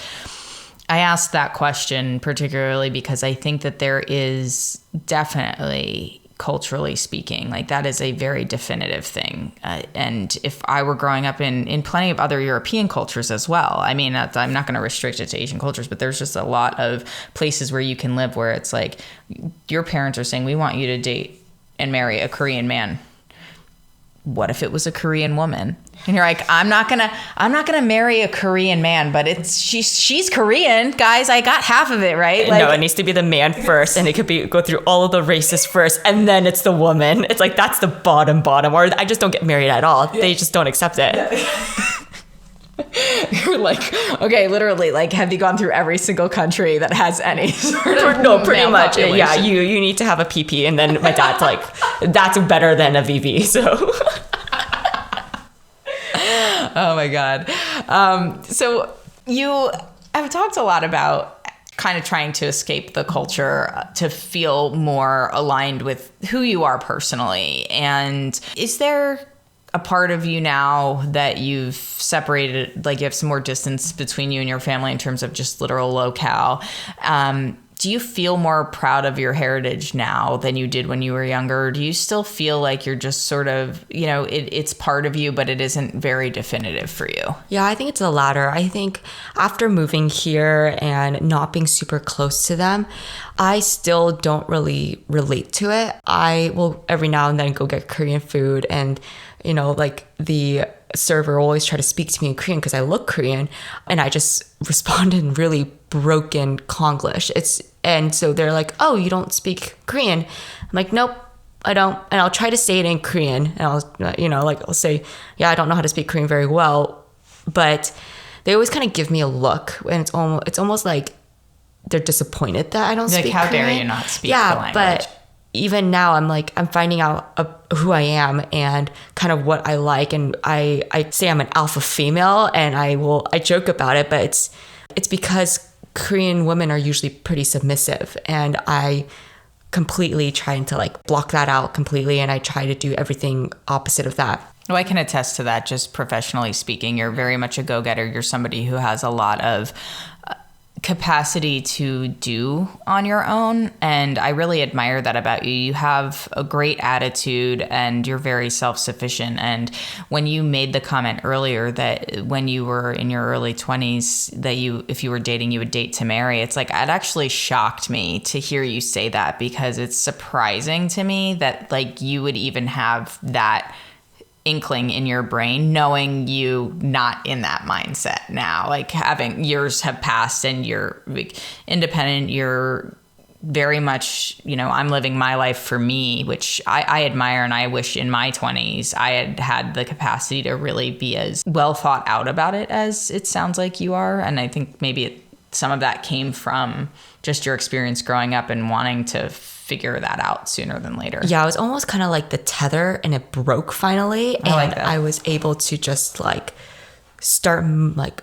I asked that question particularly because I think that there is definitely, culturally speaking, like that is a very definitive thing. And if I were growing up in plenty of other European cultures as well, I mean, I'm not going to restrict it to Asian cultures, but there's just a lot of places where you can live where it's like your parents are saying, we want you to date and marry a Korean man. What if it was a Korean woman? And you're like, I'm not gonna marry a Korean man, but she's Korean, guys. I got half of it, right? Like, no, it needs to be the man first, and it could go through all of the races first, and then it's the woman. It's like that's the bottom, or I just don't get married at all. Yeah. They just don't accept it. You're like, okay, literally, like, have you gone through every single country that has any sort of no, pretty much. Population? Yeah, you need to have a PP, and then my dad's like, that's better than a VV. So. Oh my God. So you have talked a lot about kind of trying to escape the culture to feel more aligned with who you are personally. And is there a part of you now that you've separated, like you have some more distance between you and your family in terms of just literal locale? Do you feel more proud of your heritage now than you did when you were younger? Or do you still feel like you're just sort of, it's part of you, but it isn't very definitive for you? Yeah, I think it's the latter. I think after moving here and not being super close to them, I still don't really relate to it. I will every now and then go get Korean food, and, like the server will always try to speak to me in Korean because I look Korean, and I just respond in really broken Konglish. And so they're like, oh, you don't speak Korean? I'm like, nope, I don't. And I'll try to say it in Korean, and I'll say, yeah, I don't know how to speak Korean very well, but they always kind of give me a look, and it's almost like they're disappointed that I don't speak Korean. Like, how dare you not speak the language? But even now I'm finding out who I am and kind of what I like. And I say I'm an alpha female, and I joke about it, but it's because Korean women are usually pretty submissive, and I completely trying to like block that out completely. And I try to do everything opposite of that. Oh, I can attest to that. Just professionally speaking, you're very much a go-getter. You're somebody who has a lot of capacity to do on your own, and I really admire that about you. You have a great attitude and you're very self-sufficient. And when you made the comment earlier that when you were in your early 20s that if you were dating, you would date to marry, it's like, it actually shocked me to hear you say that, because it's surprising to me that like you would even have that inkling in your brain, knowing you not in that mindset now, like having years have passed and you're independent, you're very much, I'm living my life for me, which I admire. And I wish in my 20s I had the capacity to really be as well thought out about it as it sounds like you are. And I think maybe some of that came from just your experience growing up and wanting to figure that out sooner than later. Yeah, it was almost kind of like the tether, and it broke finally. And I was able to just like start like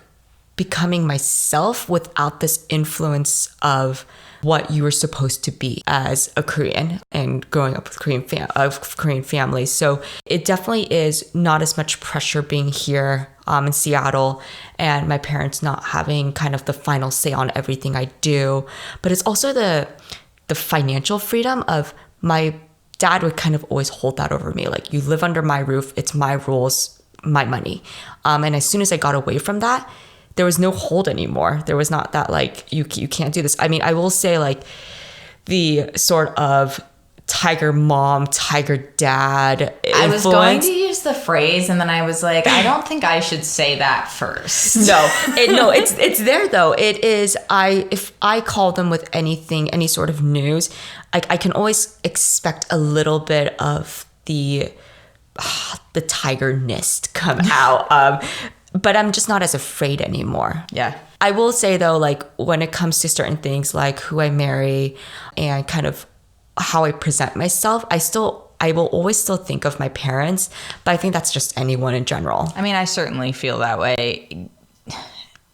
becoming myself without this influence of what you were supposed to be as a Korean and growing up with Korean families. So it definitely is not as much pressure being here in Seattle, and my parents not having kind of the final say on everything I do. But it's also the financial freedom of my dad would kind of always hold that over me. Like, you live under my roof, it's my rules, my money. And as soon as I got away from that, there was no hold anymore. There was not that like, you can't do this. I mean, I will say like the sort of tiger mom, tiger dad influence. I was going to use the phrase, and then I was like, I don't think I should say that first. It's there though. It is. If I call them with anything, any sort of news, I can always expect a little bit of the tiger-ness to come out. But I'm just not as afraid anymore. Yeah. I will say though, like when it comes to certain things like who I marry and kind of how I present myself, I will always still think of my parents, but I think that's just anyone in general. I mean, I certainly feel that way.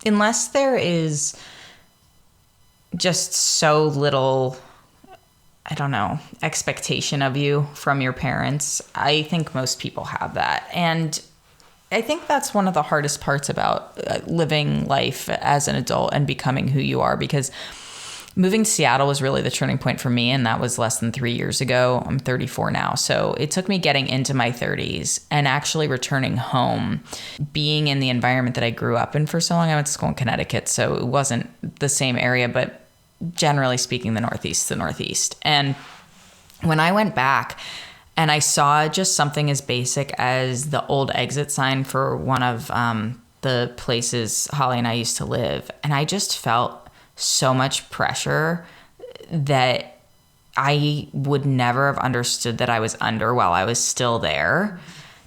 Unless there is just so little, I don't know, expectation of you from your parents, I think most people have that. And I think that's one of the hardest parts about living life as an adult and becoming who you are, because moving to Seattle was really the turning point for me, and that was less than 3 years ago. I'm 34 now. So it took me getting into my 30s and actually returning home, being in the environment that I grew up in for so long. I went to school in Connecticut, so it wasn't the same area, but generally speaking, the Northeast. And when I went back and I saw just something as basic as the old exit sign for one of the places Holly and I used to live, and I just felt so much pressure that I would never have understood that I was under while I was still there,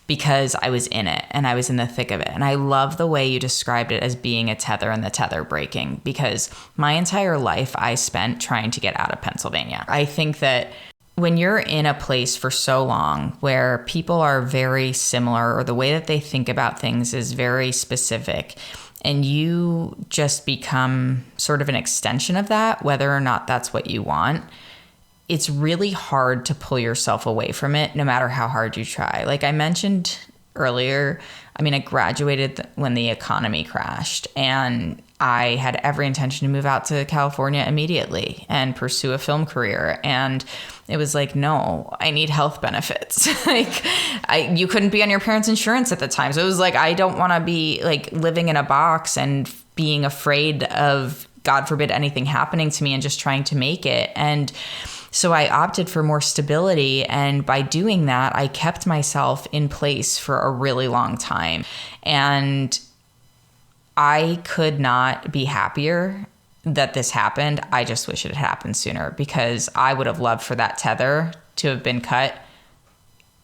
because I was in it and I was in the thick of it. And I love the way you described it as being a tether and the tether breaking, because my entire life I spent trying to get out of Pennsylvania. I think that when you're in a place for so long where people are very similar, or the way that they think about things is very specific, and you just become sort of an extension of that, whether or not that's what you want, it's really hard to pull yourself away from it, no matter how hard you try. Like I mentioned earlier, I mean, I graduated when the economy crashed, and I had every intention to move out to California immediately and pursue a film career. And it was like, no, I need health benefits. Like you couldn't be on your parents' insurance at the time. So it was like, I don't want to be like living in a box and being afraid of, God forbid, anything happening to me and just trying to make it. And so I opted for more stability. And by doing that, I kept myself in place for a really long time. And I could not be happier that this happened. I just wish it had happened sooner, because I would have loved for that tether to have been cut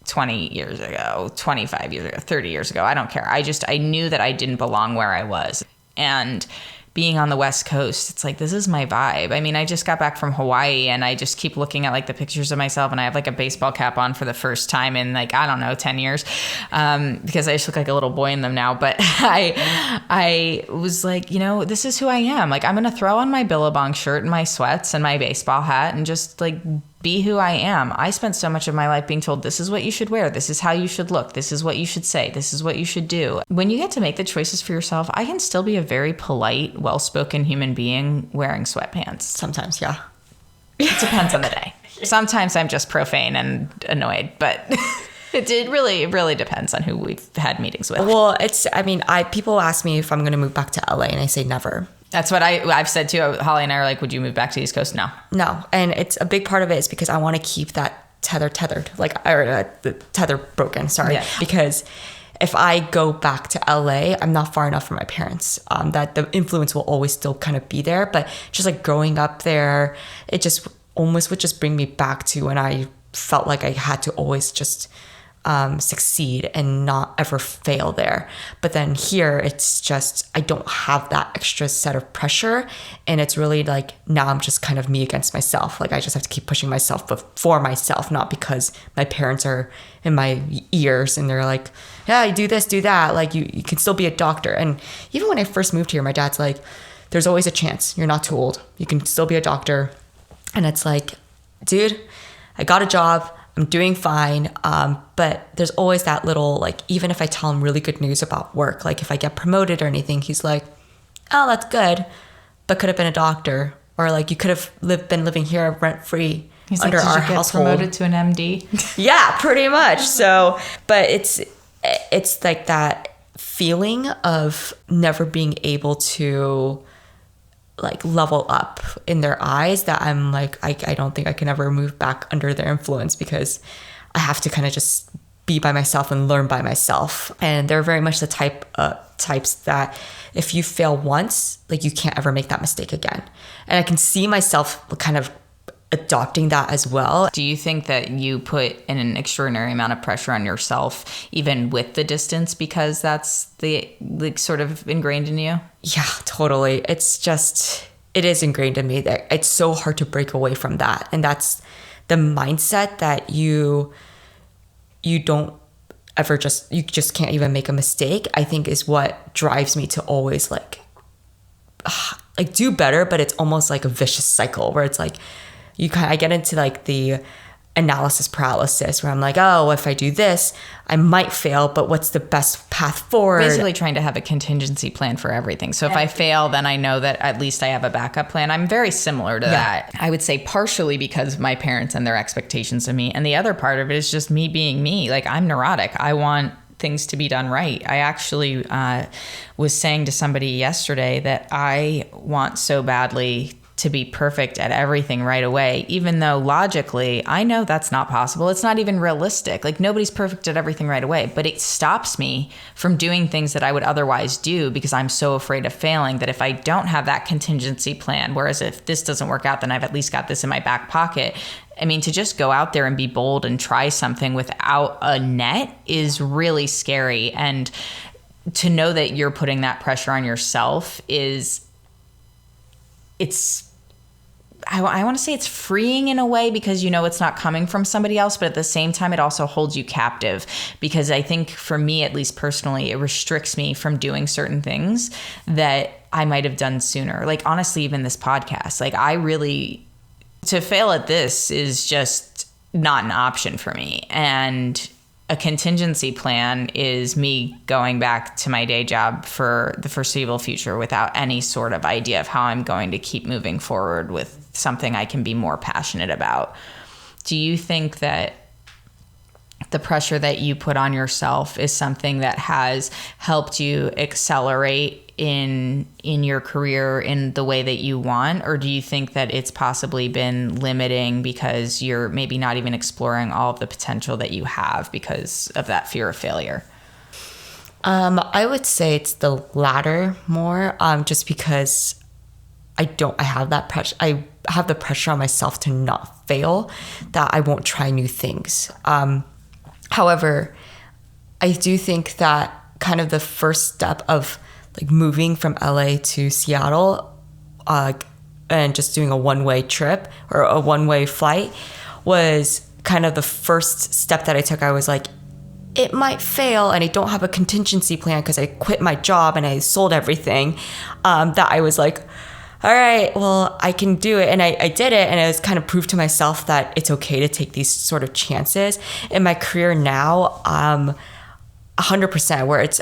20 years ago, 25 years ago, 30 years ago. I don't care. I knew that I didn't belong where I was. And being on the West Coast, it's like, this is my vibe. I mean, I just got back from Hawaii, and I just keep looking at like the pictures of myself, and I have like a baseball cap on for the first time in like, I don't know, 10 years, because I just look like a little boy in them now. But I was like, you know, this is who I am. Like, I'm going to throw on my Billabong shirt and my sweats and my baseball hat and just like be who I am. I spent so much of my life being told, this is what you should wear. This is how you should look. This is what you should say. This is what you should do. When you get to make the choices for yourself, I can still be a very polite, well-spoken human being wearing sweatpants. Sometimes, yeah. It depends on the day. Sometimes I'm just profane and annoyed, but it really depends on who we've had meetings with. Well, people ask me if I'm going to move back to LA, and I say never. That's what I've said too. Holly and I are like, would you move back to the East Coast? No. And it's a big part of it is because I want to keep that tethered, the tether broken. Sorry. Yeah. Because if I go back to LA, I'm not far enough from my parents. That the influence will always still kind of be there. But just like growing up there, it just almost would just bring me back to when I felt like I had to always just succeed and not ever fail there. But then here, it's just, I don't have that extra set of pressure. And it's really like, now I'm just kind of me against myself. Like I just have to keep pushing myself, but for myself, not because my parents are in my ears and they're like, yeah, you do this, do that. Like you can still be a doctor. And even when I first moved here, my dad's like, there's always a chance. You're not too old. You can still be a doctor. And it's like, dude, I got a job. I'm doing fine. But there's always that little, like, even if I tell him really good news about work, like if I get promoted or anything, he's like, oh, that's good, but could have been a doctor. Or like, you could have been living here rent free under our household. Get promoted to an MD? Yeah, pretty much. So, but it's like that feeling of never being able to like level up in their eyes that I'm like, I don't think I can ever move back under their influence, because I have to kind of just be by myself and learn by myself. And they're very much the types that if you fail once, like you can't ever make that mistake again. And I can see myself kind of adopting that as well. Do you think that you put in an extraordinary amount of pressure on yourself, even with the distance, because that's the like sort of ingrained in you? Yeah, totally. It's just, it is ingrained in me that it's so hard to break away from that. And that's the mindset that you don't ever you just can't even make a mistake, I think is what drives me to always like do better. But it's almost like a vicious cycle where it's like, I get into like the analysis paralysis where I'm like, oh, if I do this, I might fail, but what's the best path forward? Basically trying to have a contingency plan for everything. So if I fail, then I know that at least I have a backup plan. I'm very similar to that. I would say partially because of my parents and their expectations of me. And the other part of it is just me being me. Like, I'm neurotic. I want things to be done right. I actually was saying to somebody yesterday that I want so badly to be perfect at everything right away, even though logically I know that's not possible. It's not even realistic. Like, nobody's perfect at everything right away, but it stops me from doing things that I would otherwise do because I'm so afraid of failing that if I don't have that contingency plan, whereas if this doesn't work out, then I've at least got this in my back pocket. I mean, to just go out there and be bold and try something without a net is really scary. And to know that you're putting that pressure on yourself I want to say it's freeing in a way, because you know it's not coming from somebody else, but at the same time it also holds you captive, because I think for me, at least personally, it restricts me from doing certain things that I might have done sooner. Like, honestly, even this podcast, like, to fail at this is just not an option for me. And a contingency plan is me going back to my day job for the foreseeable future without any sort of idea of how I'm going to keep moving forward with something I can be more passionate about. Do you think that the pressure that you put on yourself is something that has helped you accelerate in your career in the way that you want? Or do you think that it's possibly been limiting because you're maybe not even exploring all of the potential that you have because of that fear of failure? I would say it's the latter more, just because I have that pressure. I have the pressure on myself to not fail, that I won't try new things. However, I do think that kind of the first step of like moving from LA to Seattle and just doing a one-way trip or a one-way flight was kind of the first step that I took. I was like, it might fail, and I don't have a contingency plan because I quit my job and I sold everything, that I was like, all right, well, I can do it. And I did it. And it was kind of proved to myself that it's okay to take these sort of chances. In my career now, 100%, where it's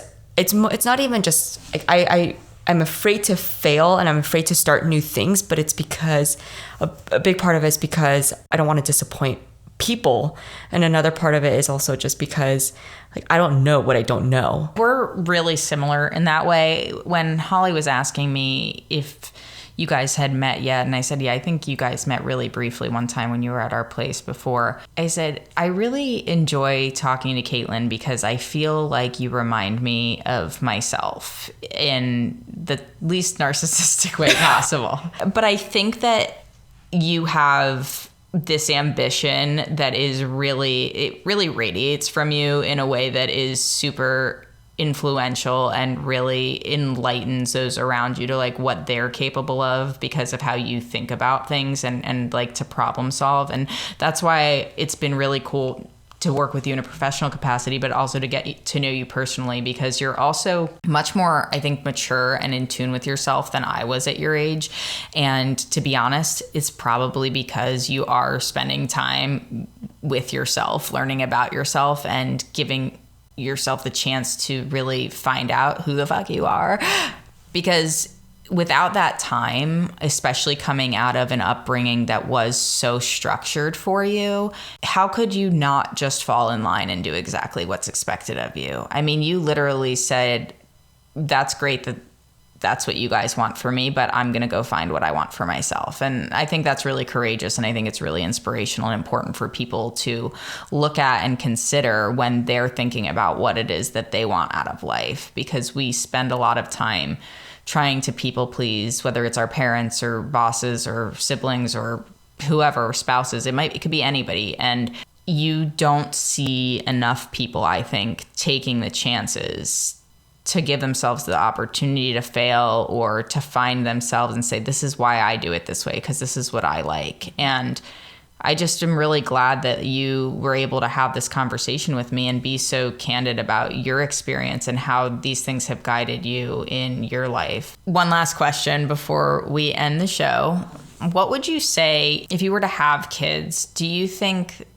not even just like I'm afraid to fail and I'm afraid to start new things, but it's because a big part of it is because I don't want to disappoint people. And another part of it is also just because like I don't know what I don't know. We're really similar in that way. When Holly was asking me if you guys had met yet, and I said, yeah, I think you guys met really briefly one time when you were at our place before. I said, I really enjoy talking to Kaitlyn because I feel like you remind me of myself in the least narcissistic way possible. But I think that you have this ambition that is it really radiates from you in a way that is super influential and really enlightens those around you to like what they're capable of because of how you think about things and like to problem solve. And that's why it's been really cool to work with you in a professional capacity, but also to get to know you personally, because you're also much more, I think, mature and in tune with yourself than I was at your age. And to be honest, it's probably because you are spending time with yourself, learning about yourself and giving yourself the chance to really find out who the fuck you are. Because without that time, especially coming out of an upbringing that was so structured for you, how could you not just fall in line and do exactly what's expected of you? I mean, you literally said that's great that that's what you guys want for me, but I'm going to go find what I want for myself. And I think that's really courageous. And I think it's really inspirational and important for people to look at and consider when they're thinking about what it is that they want out of life, because we spend a lot of time trying to people please, whether it's our parents or bosses or siblings or whoever, spouses. It could be anybody. And you don't see enough people, I think, taking the chances to give themselves the opportunity to fail or to find themselves and say, this is why I do it this way, because this is what I like. And I just am really glad that you were able to have this conversation with me and be so candid about your experience and how these things have guided you in your life. One last question before we end the show. What would you say if you were to have kids? Do you think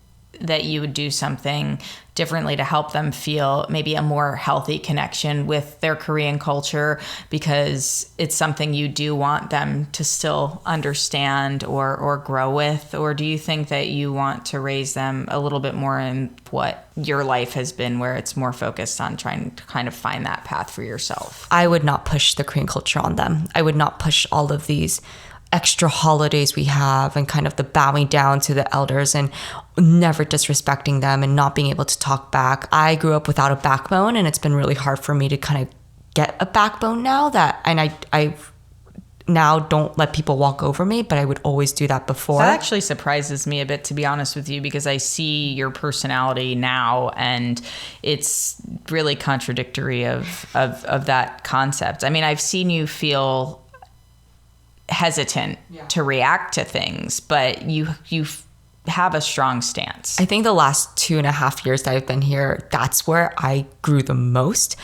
that you would do something differently to help them feel maybe a more healthy connection with their Korean culture, because it's something you do want them to still understand or grow with? Or do you think that you want to raise them a little bit more in what your life has been, where it's more focused on trying to kind of find that path for yourself? I would not push the Korean culture on them. I would not push all of these extra holidays we have and kind of the bowing down to the elders and never disrespecting them and not being able to talk back. I grew up without a backbone, and it's been really hard for me to kind of get a backbone now and I now don't let people walk over me, but I would always do that before. That actually surprises me a bit, to be honest with you, because I see your personality now and it's really contradictory of that concept. I mean, I've seen you feel hesitant to react to things, but you have a strong stance. I think the last 2.5 years that I've been here, that's where I grew the most.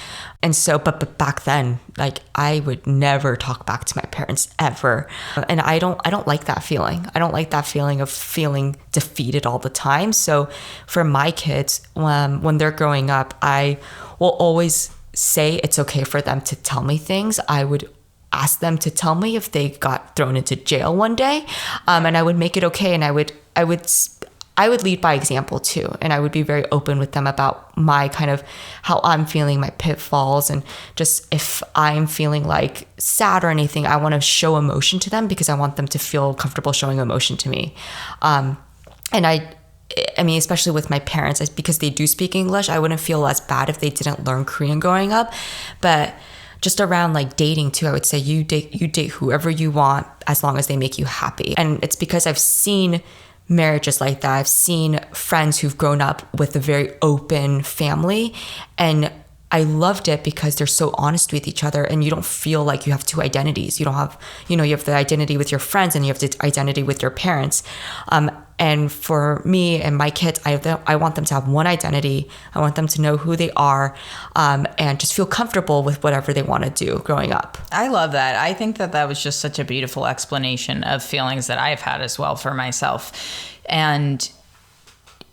And so, but back then, like, I would never talk back to my parents ever. And I don't like that feeling. I don't like that feeling of feeling defeated all the time. So for my kids, when they're growing up, I will always say it's okay for them to tell me things. I would ask them to tell me if they got thrown into jail one day, and I would make it okay. And I would lead by example too, and I would be very open with them about my kind of how I'm feeling, my pitfalls, and just if I'm feeling like sad or anything, I want to show emotion to them because I want them to feel comfortable showing emotion to me. And I mean, especially with my parents, because they do speak English, I wouldn't feel as bad if they didn't learn Korean growing up, but just around like dating too, I would say you date whoever you want as long as they make you happy. And it's because I've seen marriages like that. I've seen friends who've grown up with a very open family, and I loved it because they're so honest with each other, and you don't feel like you have two identities. You don't have, you have the identity with your friends and you have the identity with your parents. And for me and my kids, I want them to have one identity. I want them to know who they are, and just feel comfortable with whatever they want to do growing up. I love that. I think that was just such a beautiful explanation of feelings that I've had as well for myself. And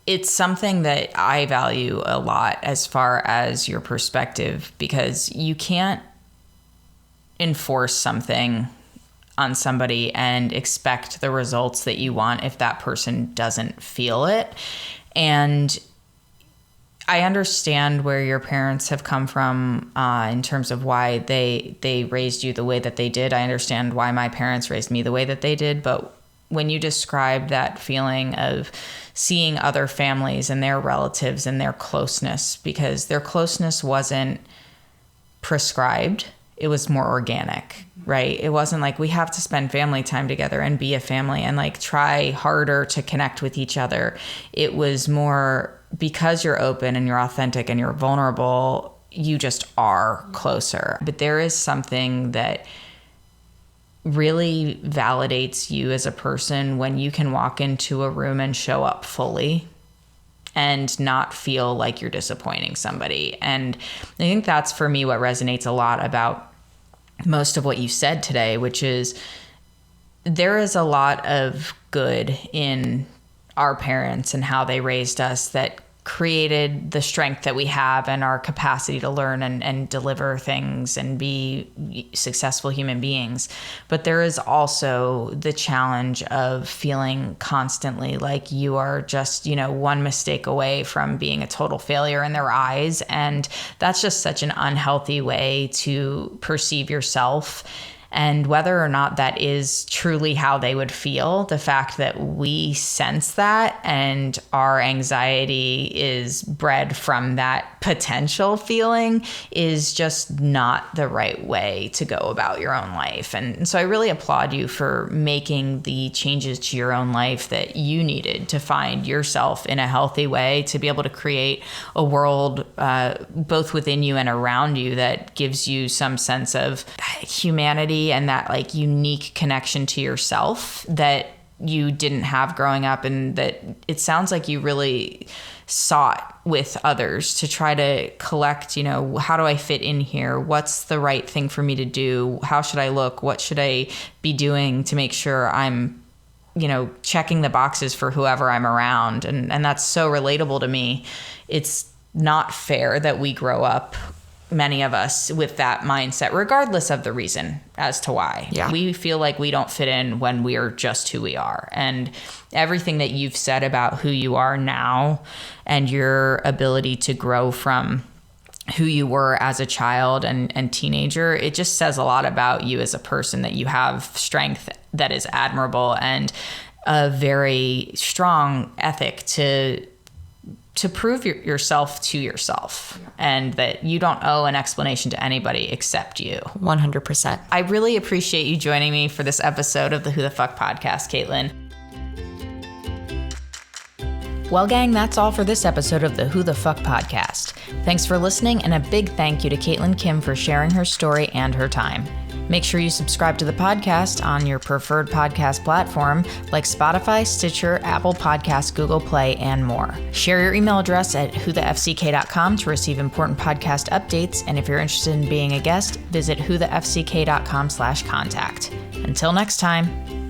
it's something that I value a lot as far as your perspective, because you can't enforce something on somebody and expect the results that you want if that person doesn't feel it. And I understand where your parents have come from in terms of why they raised you the way that they did. I understand why my parents raised me the way that they did. But when you describe that feeling of seeing other families and their relatives and their closeness, because their closeness wasn't prescribed, it was more organic, right? It wasn't like we have to spend family time together and be a family and like try harder to connect with each other. It was more because you're open and you're authentic and you're vulnerable, you just are closer. But there is something that really validates you as a person when you can walk into a room and show up fully and not feel like you're disappointing somebody. And I think that's, for me, what resonates a lot about most of what you said today, which is there is a lot of good in our parents and how they raised us that created the strength that we have and our capacity to learn and deliver things and be successful human beings. But there is also the challenge of feeling constantly like you are just, one mistake away from being a total failure in their eyes. And that's just such an unhealthy way to perceive yourself. And whether or not that is truly how they would feel, the fact that we sense that and our anxiety is bred from that potential feeling is just not the right way to go about your own life. And so I really applaud you for making the changes to your own life that you needed to find yourself in a healthy way, to be able to create a world both within you and around you that gives you some sense of humanity and that like unique connection to yourself that you didn't have growing up, and that it sounds like you really sought with others to try to collect, how do I fit in here? What's the right thing for me to do? How should I look? What should I be doing to make sure I'm, checking the boxes for whoever I'm around? And that's so relatable to me. It's not fair that we grow up, many of us, with that mindset, regardless of the reason as to why. Yeah. We feel like we don't fit in when we're just who we are. And everything that you've said about who you are now and your ability to grow from who you were as a child and teenager, it just says a lot about you as a person, that you have strength that is admirable and a very strong ethic to prove yourself to yourself, and that you don't owe an explanation to anybody except you. 100%. I really appreciate you joining me for this episode of the Who the Fuck podcast, Kaitlyn. Well, gang, that's all for this episode of the Who the Fuck podcast. Thanks for listening, and a big thank you to Kaitlyn Kim for sharing her story and her time. Make sure you subscribe to the podcast on your preferred podcast platform like Spotify, Stitcher, Apple Podcasts, Google Play, and more. Share your email address at whothefck.com to receive important podcast updates. And if you're interested in being a guest, visit whothefck.com/contact. Until next time.